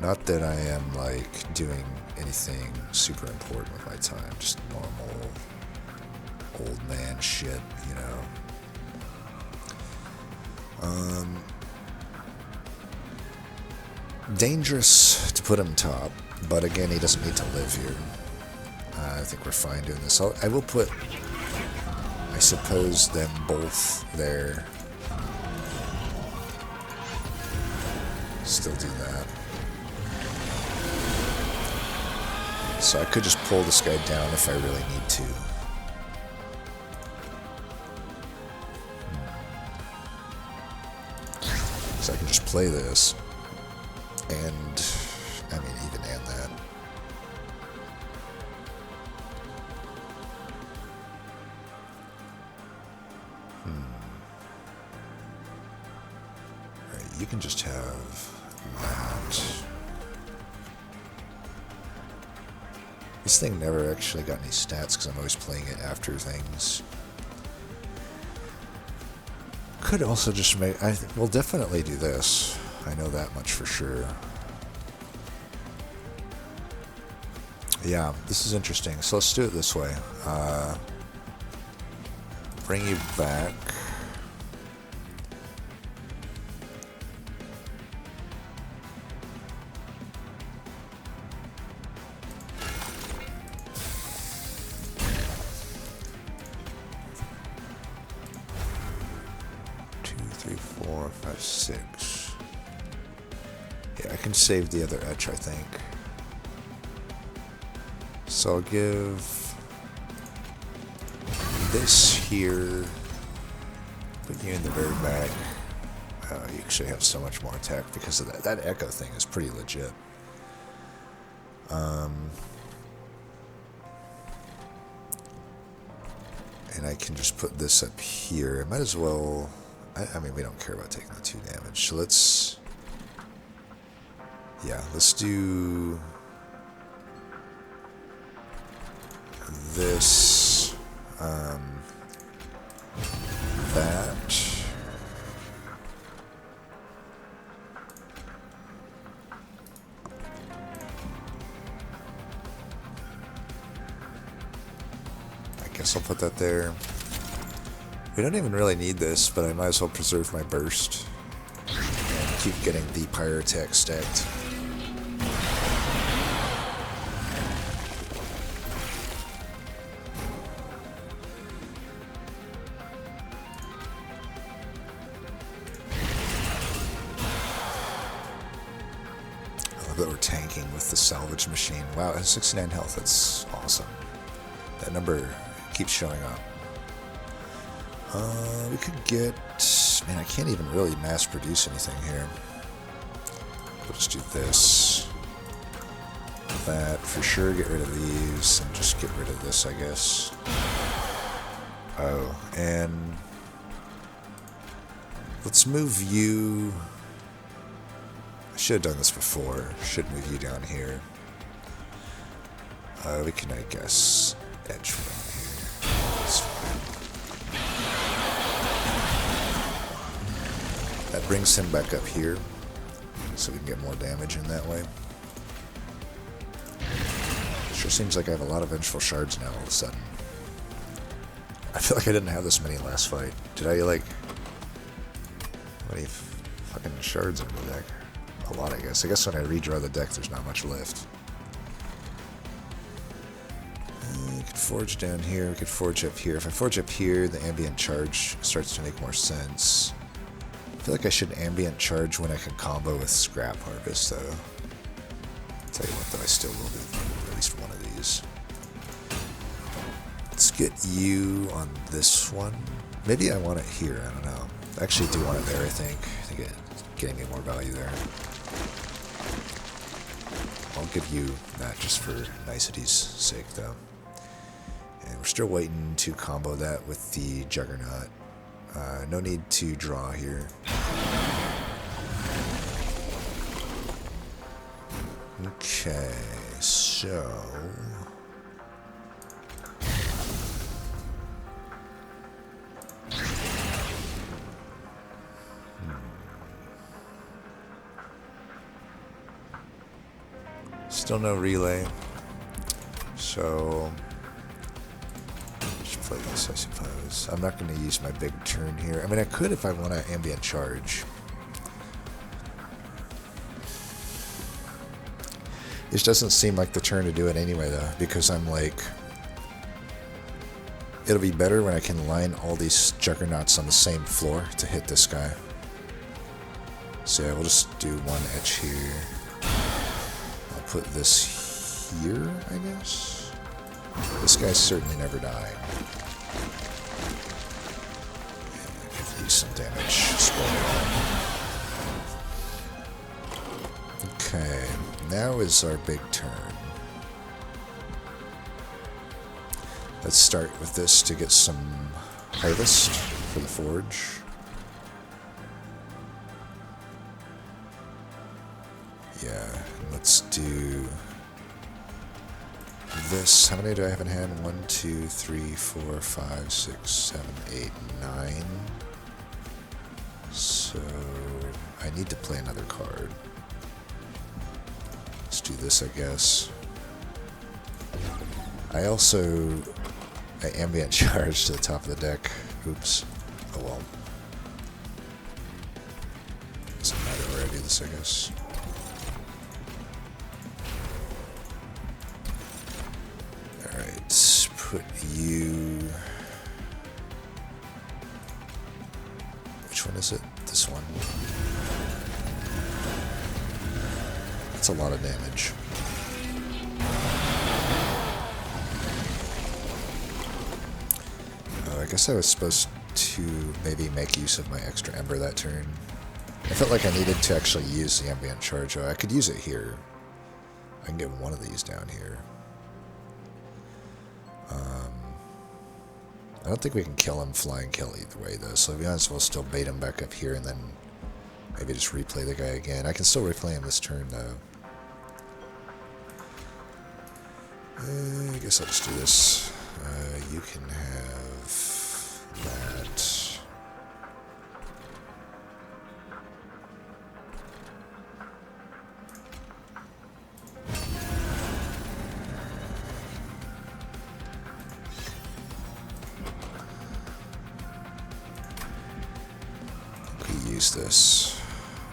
Not that I am like doing anything super important with my time, just normal old man shit, you know. Dangerous to put him top, but again, he doesn't need to live here. I think we're fine doing this. I will put, I suppose, them both there. Still do that. So I could just pull this guy down if I really need to. So I can just play this, and I mean even and that. Alright, you can just have that. This thing never actually got any stats because I'm always playing it after things. Could also just make, we'll definitely do this. I know that much for sure. Yeah, this is interesting. So let's do it this way. Bring you back. Yeah, I can save the other etch, I think. So I'll give this here, put you in the very back. You actually have so much more attack because of that. That echo thing is pretty legit. And I can just put this up here. I might as well... I mean, we don't care about taking the 2 damage. So let's... Yeah, let's do... this... that... I guess I'll put that there. We don't even really need this, but I might as well preserve my burst and keep getting the Pyre attack stacked. I love that we're tanking with the salvage machine. Wow, it has 69 health. That's awesome. That number keeps showing up. We could get... Man, I can't even really mass produce anything here. We'll just do this. That, for sure, get rid of these, and just get rid of this, I guess. Oh, and... let's move you... I should have done this before. Should move you down here. We can, I guess, edge from here. That's fine. That brings him back up here, so we can get more damage in that way. Sure seems like I have a lot of vengeful shards now all of a sudden. I feel like I didn't have this many last fight. Did I, like... how many fucking shards in the deck? A lot, I guess. I guess when I redraw the deck, there's not much left. Forge down here, we could forge up here. If I forge up here, the ambient charge starts to make more sense. I feel like I should ambient charge when I can combo with scrap harvest, though. Tell you what, though, I still will do at least one of these. Let's get you on this one. Maybe I want it here, I don't know. I actually do want it there, I think. I think it's getting me more value there. I'll give you that just for nicety's sake, though. And we're still waiting to combo that with the Juggernaut. No need to draw here. Okay, so... Still no relay. So... just play this, I suppose. I'm not going to use my big turn here. I mean, I could if I want to ambient charge. This doesn't seem like the turn to do it anyway, though, because I'm like... It'll be better when I can line all these Juggernauts on the same floor to hit this guy. So yeah, we'll just do one etch here. I'll put this here, I guess. This guy's certainly never dying. Yeah, give you some damage. Okay, now is our big turn. Let's start with this to get some harvest for the forge. Yeah, let's do this. How many do I have in hand? 1, 2, 3, 4, 5, 6, 7, 8, 9. So I need to play another card. Let's do this, I guess. I also ambient charge to the top of the deck. Oops. Oh well. Doesn't matter where I do this, I guess. Alright, put you... Which one is it? This one. That's a lot of damage. I guess I was supposed to maybe make use of my extra ember that turn. I felt like I needed to actually use the ambient charge. I could use it here. I can get one of these down here. I don't think we can kill him flying kill either way, though, so to be honest, we'll still bait him back up here and then maybe just replay the guy again. I can still replay him this turn, though. I guess I'll just do this. You can have that. We use this,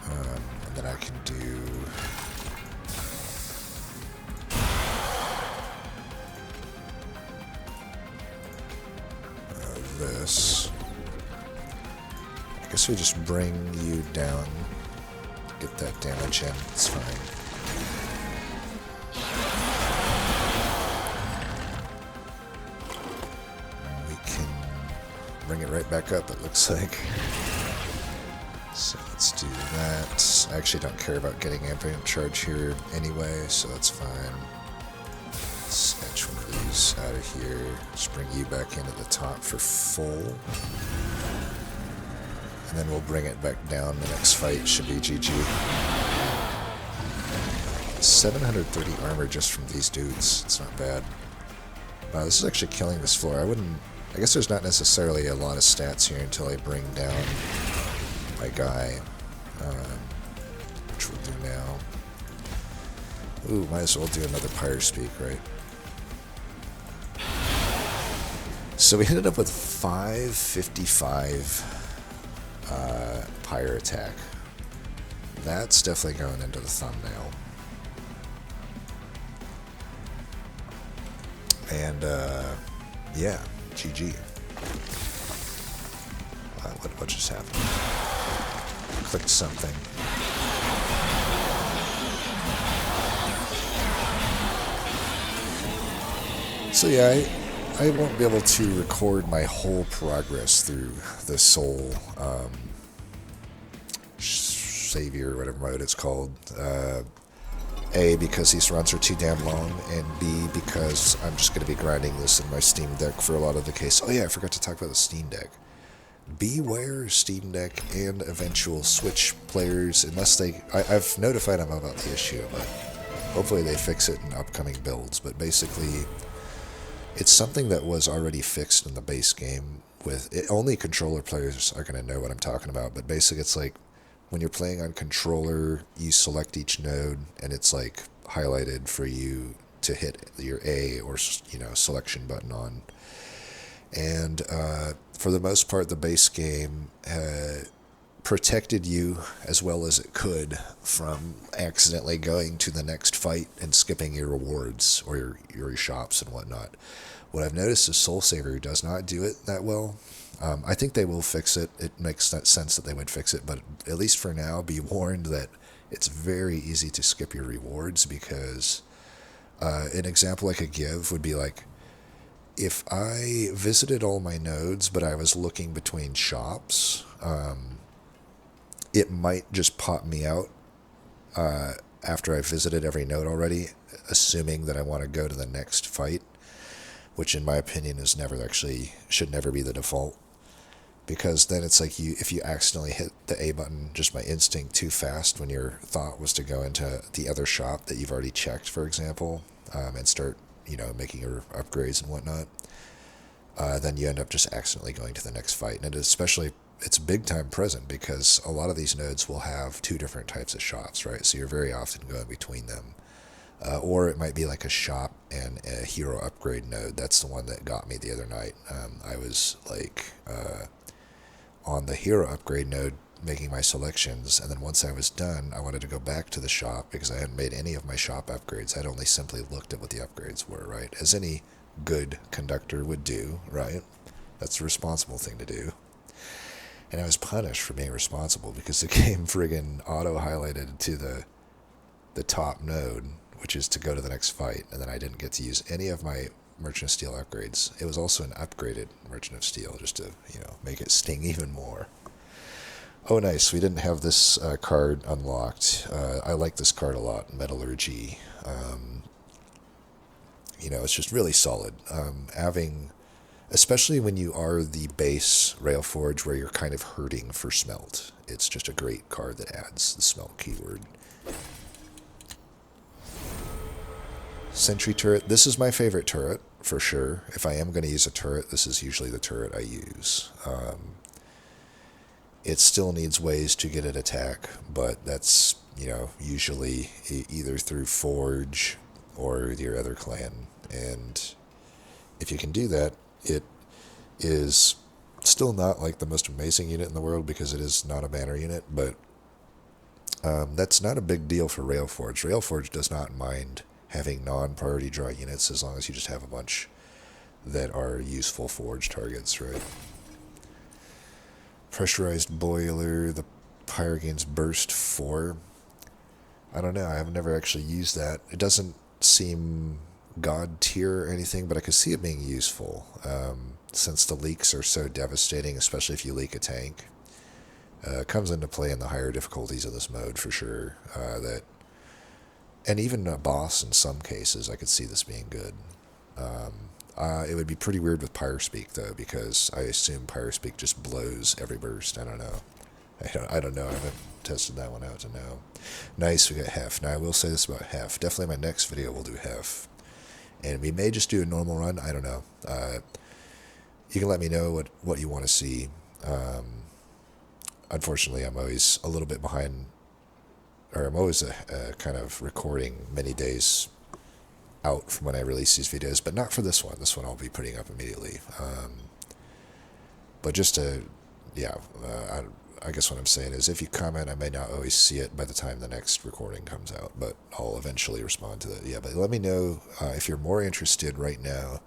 and then I can do. This. I guess we just bring you down, get that damage in, it's fine. We can bring it right back up, it looks like. So let's do that. I actually don't care about getting ambient charge here anyway, so that's fine. Snatch one of these out of here. Just bring you back into the top for full. And then we'll bring it back down. The next fight should be GG. 730 armor just from these dudes. It's not bad. Wow, this is actually killing this floor. I guess there's not necessarily a lot of stats here until I bring down my guy. Which we'll do now. Ooh, might as well do another Pyre speak, right? So we ended up with 555 Pyre attack. That's definitely going into the thumbnail. And yeah, GG. What just happened? Clicked something. So yeah, I won't be able to record my whole progress through the Soul Savior, whatever mode it's called. A, because these runs are too damn long, and B, because I'm just going to be grinding this in my Steam Deck for a lot of the case. Oh yeah, I forgot to talk about the Steam Deck. Beware Steam Deck and eventual Switch players, unless I've notified them about the issue, but hopefully they fix it in upcoming builds. But basically, it's something that was already fixed in the base game. Only controller players are going to know what I'm talking about, but basically it's like, when you're playing on controller, you select each node, and it's like highlighted for you to hit your A or selection button on. And for the most part, the base game protected you as well as it could from accidentally going to the next fight and skipping your rewards or your shops and whatnot. What I've noticed is Soul Saver does not do it that well. I think they will fix it. It makes sense that they would fix it, but at least for now, be warned that it's very easy to skip your rewards, because an example I could give would be like, if I visited all my nodes, but I was looking between shops, it might just pop me out after I've visited every node already, assuming that I want to go to the next fight, which in my opinion should never be the default. Because then it's like if you accidentally hit the A button just by instinct too fast when your thought was to go into the other shop that you've already checked, for example, and start making your upgrades and whatnot, then you end up just accidentally going to the next fight. And it's big time present, because a lot of these nodes will have two different types of shops, right? So you're very often going between them. Or it might be like a shop and a hero upgrade node. That's the one that got me the other night. I was like on the hero upgrade node making my selections, and then once I was done, I wanted to go back to the shop because I hadn't made any of my shop upgrades. I'd only simply looked at what the upgrades were, right? As any good conductor would do, right? That's the responsible thing to do. And I was punished for being responsible because the game friggin' auto-highlighted to the top node, which is to go to the next fight, and then I didn't get to use any of my Merchant of Steel upgrades. It was also an upgraded Merchant of Steel, just to make it sting even more. Oh, nice. We didn't have this card unlocked. I like this card a lot, Metallurgy. It's just really solid. Especially when you are the base Railforge where you're kind of hurting for smelt. It's just a great card that adds the smelt keyword. Sentry turret. This is my favorite turret, for sure. If I am going to use a turret, this is usually the turret I use. It still needs ways to get an attack, but that's, usually either through Forge or your other clan. And if you can do that, it is still not like the most amazing unit in the world because it is not a banner unit, but that's not a big deal for Railforge. Railforge does not mind having non-priority draw units as long as you just have a bunch that are useful forge targets, right? Pressurized boiler, the Pyre gains burst 4. I don't know, I've never actually used that. It doesn't seem god tier or anything, but I could see it being useful, since the leaks are so devastating, especially if you leak a tank. It comes into play in the higher difficulties of this mode for sure, and even a boss in some cases, I could see this being good. It would be pretty weird with Pyre Speak, though, because I assume Pyre Speak just blows every burst. I don't know. I don't know. I haven't tested that one out to know. Nice, we got Hef. Now, I will say this about Hef. Definitely my next video will do Hef. And we may just do a normal run. I don't know. You can let me know what you want to see. Unfortunately, I'm always a little bit behind, or I'm always kind of recording many days out from when I release these videos, but not for this one. This one I'll be putting up immediately. But just to, I guess what I'm saying is if you comment, I may not always see it by the time the next recording comes out, but I'll eventually respond to that. Yeah, but let me know if you're more interested right now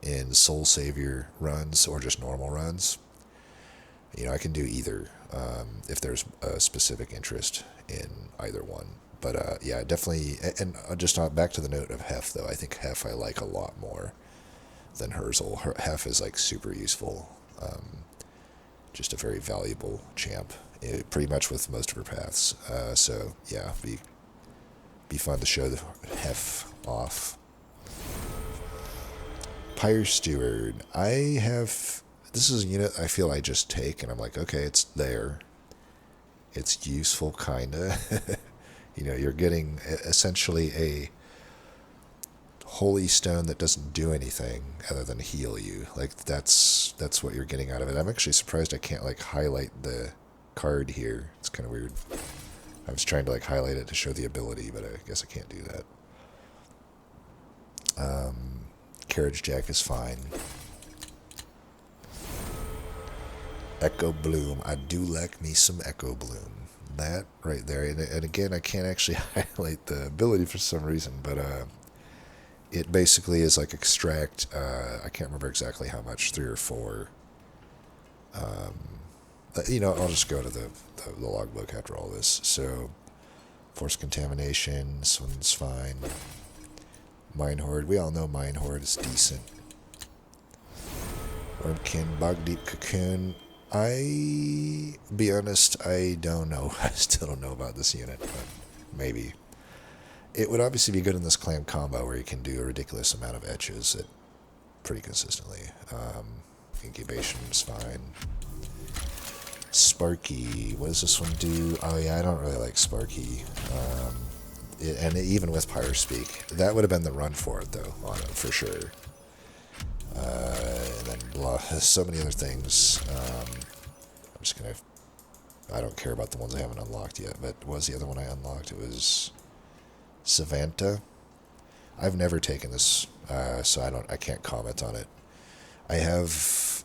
in Soul Savior runs or just normal runs. I can do either if there's a specific interest in either one. But yeah, definitely. And just back to the note of Hef, though. I think Hef I like a lot more than Herzl. Hef is like super useful. Just a very valuable champ, pretty much with most of her paths. So yeah, be fun to show the Hef off. Pyre Steward. This is a unit I feel I just take, and I'm like, okay, it's there. It's useful, kinda. You're getting essentially a holy stone that doesn't do anything other than heal you. Like, that's what you're getting out of it. I'm actually surprised I can't, like, highlight the card here. It's kind of weird. I was trying to, like, highlight it to show the ability, but I guess I can't do that. Carriage Jack is fine. Echo Bloom. I do like me some Echo Bloom. That right there. And again, I can't actually highlight the ability for some reason, but it basically is like extract. I can't remember exactly how much, 3 or 4. I'll just go to the logbook after all this. So, Force Contamination. This one's fine. Mine Horde. We all know Mine Horde is decent. Wormkin, Bog Deep Cocoon. Be honest, I don't know. I still don't know about this unit, but maybe. It would obviously be good in this clan combo where you can do a ridiculous amount of etches pretty consistently. Incubation is fine. Sparky. What does this one do? Oh yeah, I don't really like Sparky. Even with Pyre Speak. That would have been the run for it, though, on it, for sure. And then so many other things. I'm just going to... I don't care about the ones I haven't unlocked yet, but what was the other one I unlocked? It was Savanta. I've never taken this, so I can't comment on it. I have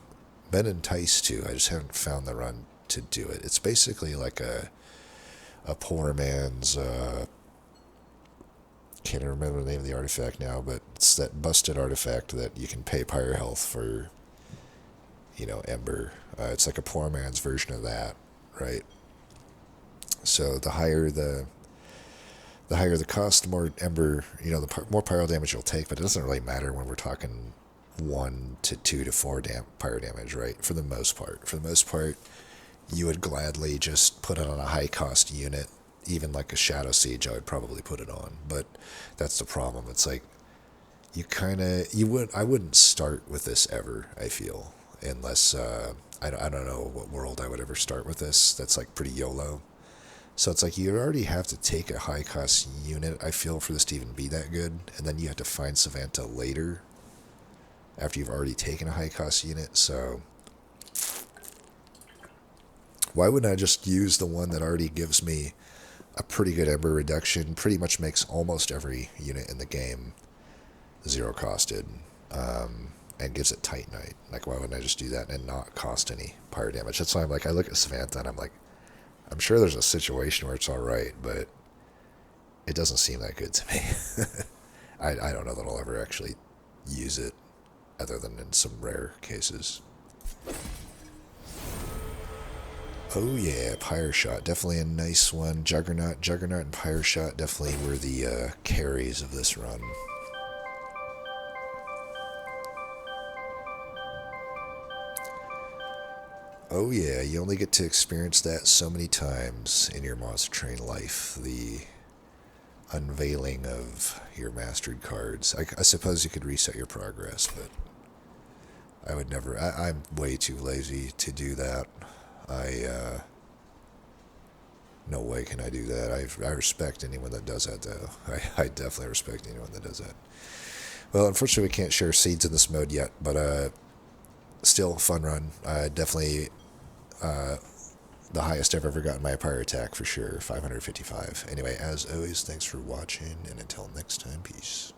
been enticed to. I just haven't found the run to do it. It's basically like a poor man's... can't remember the name of the artifact now, but it's that busted artifact that you can pay Pyre health for, Ember. It's like a poor man's version of that, right? So the higher the cost, the more Ember, the more Pyro damage you'll take, but it doesn't really matter when we're talking 1 to 2 to 4 Pyro damage, right? For the most part, you would gladly just put it on a high cost unit. Even like a Shadow Siege, I would probably put it on, but that's the problem. It's like I wouldn't start with this ever. I feel unless I don't know what world I would ever start with this. That's like pretty YOLO. So it's like you already have to take a high cost unit. I feel for this to even be that good, and then you have to find Savanta later after you've already taken a high cost unit. So why wouldn't I just use the one that already gives me a pretty good Ember reduction, pretty much makes almost every unit in the game 0 costed, and gives it Titanite. Like, why wouldn't I just do that and not cost any Pyre damage? That's why I'm like, I look at Savanta and I'm like, I'm sure there's a situation where it's alright, but it doesn't seem that good to me. I don't know that I'll ever actually use it, other than in some rare cases. Oh yeah, Pyre Shot, definitely a nice one. Juggernaut and Pyre Shot definitely were the carries of this run. Oh yeah, you only get to experience that so many times in your Monster Train life. The unveiling of your mastered cards. I suppose you could reset your progress, but I would never... I'm way too lazy to do that. No way can I do that. I respect anyone that does that, though. I definitely respect anyone that does that. Well, unfortunately, we can't share seeds in this mode yet, but still, fun run. Definitely the highest I've ever gotten my Pyre attack, for sure, 555. Anyway, as always, thanks for watching, and until next time, peace.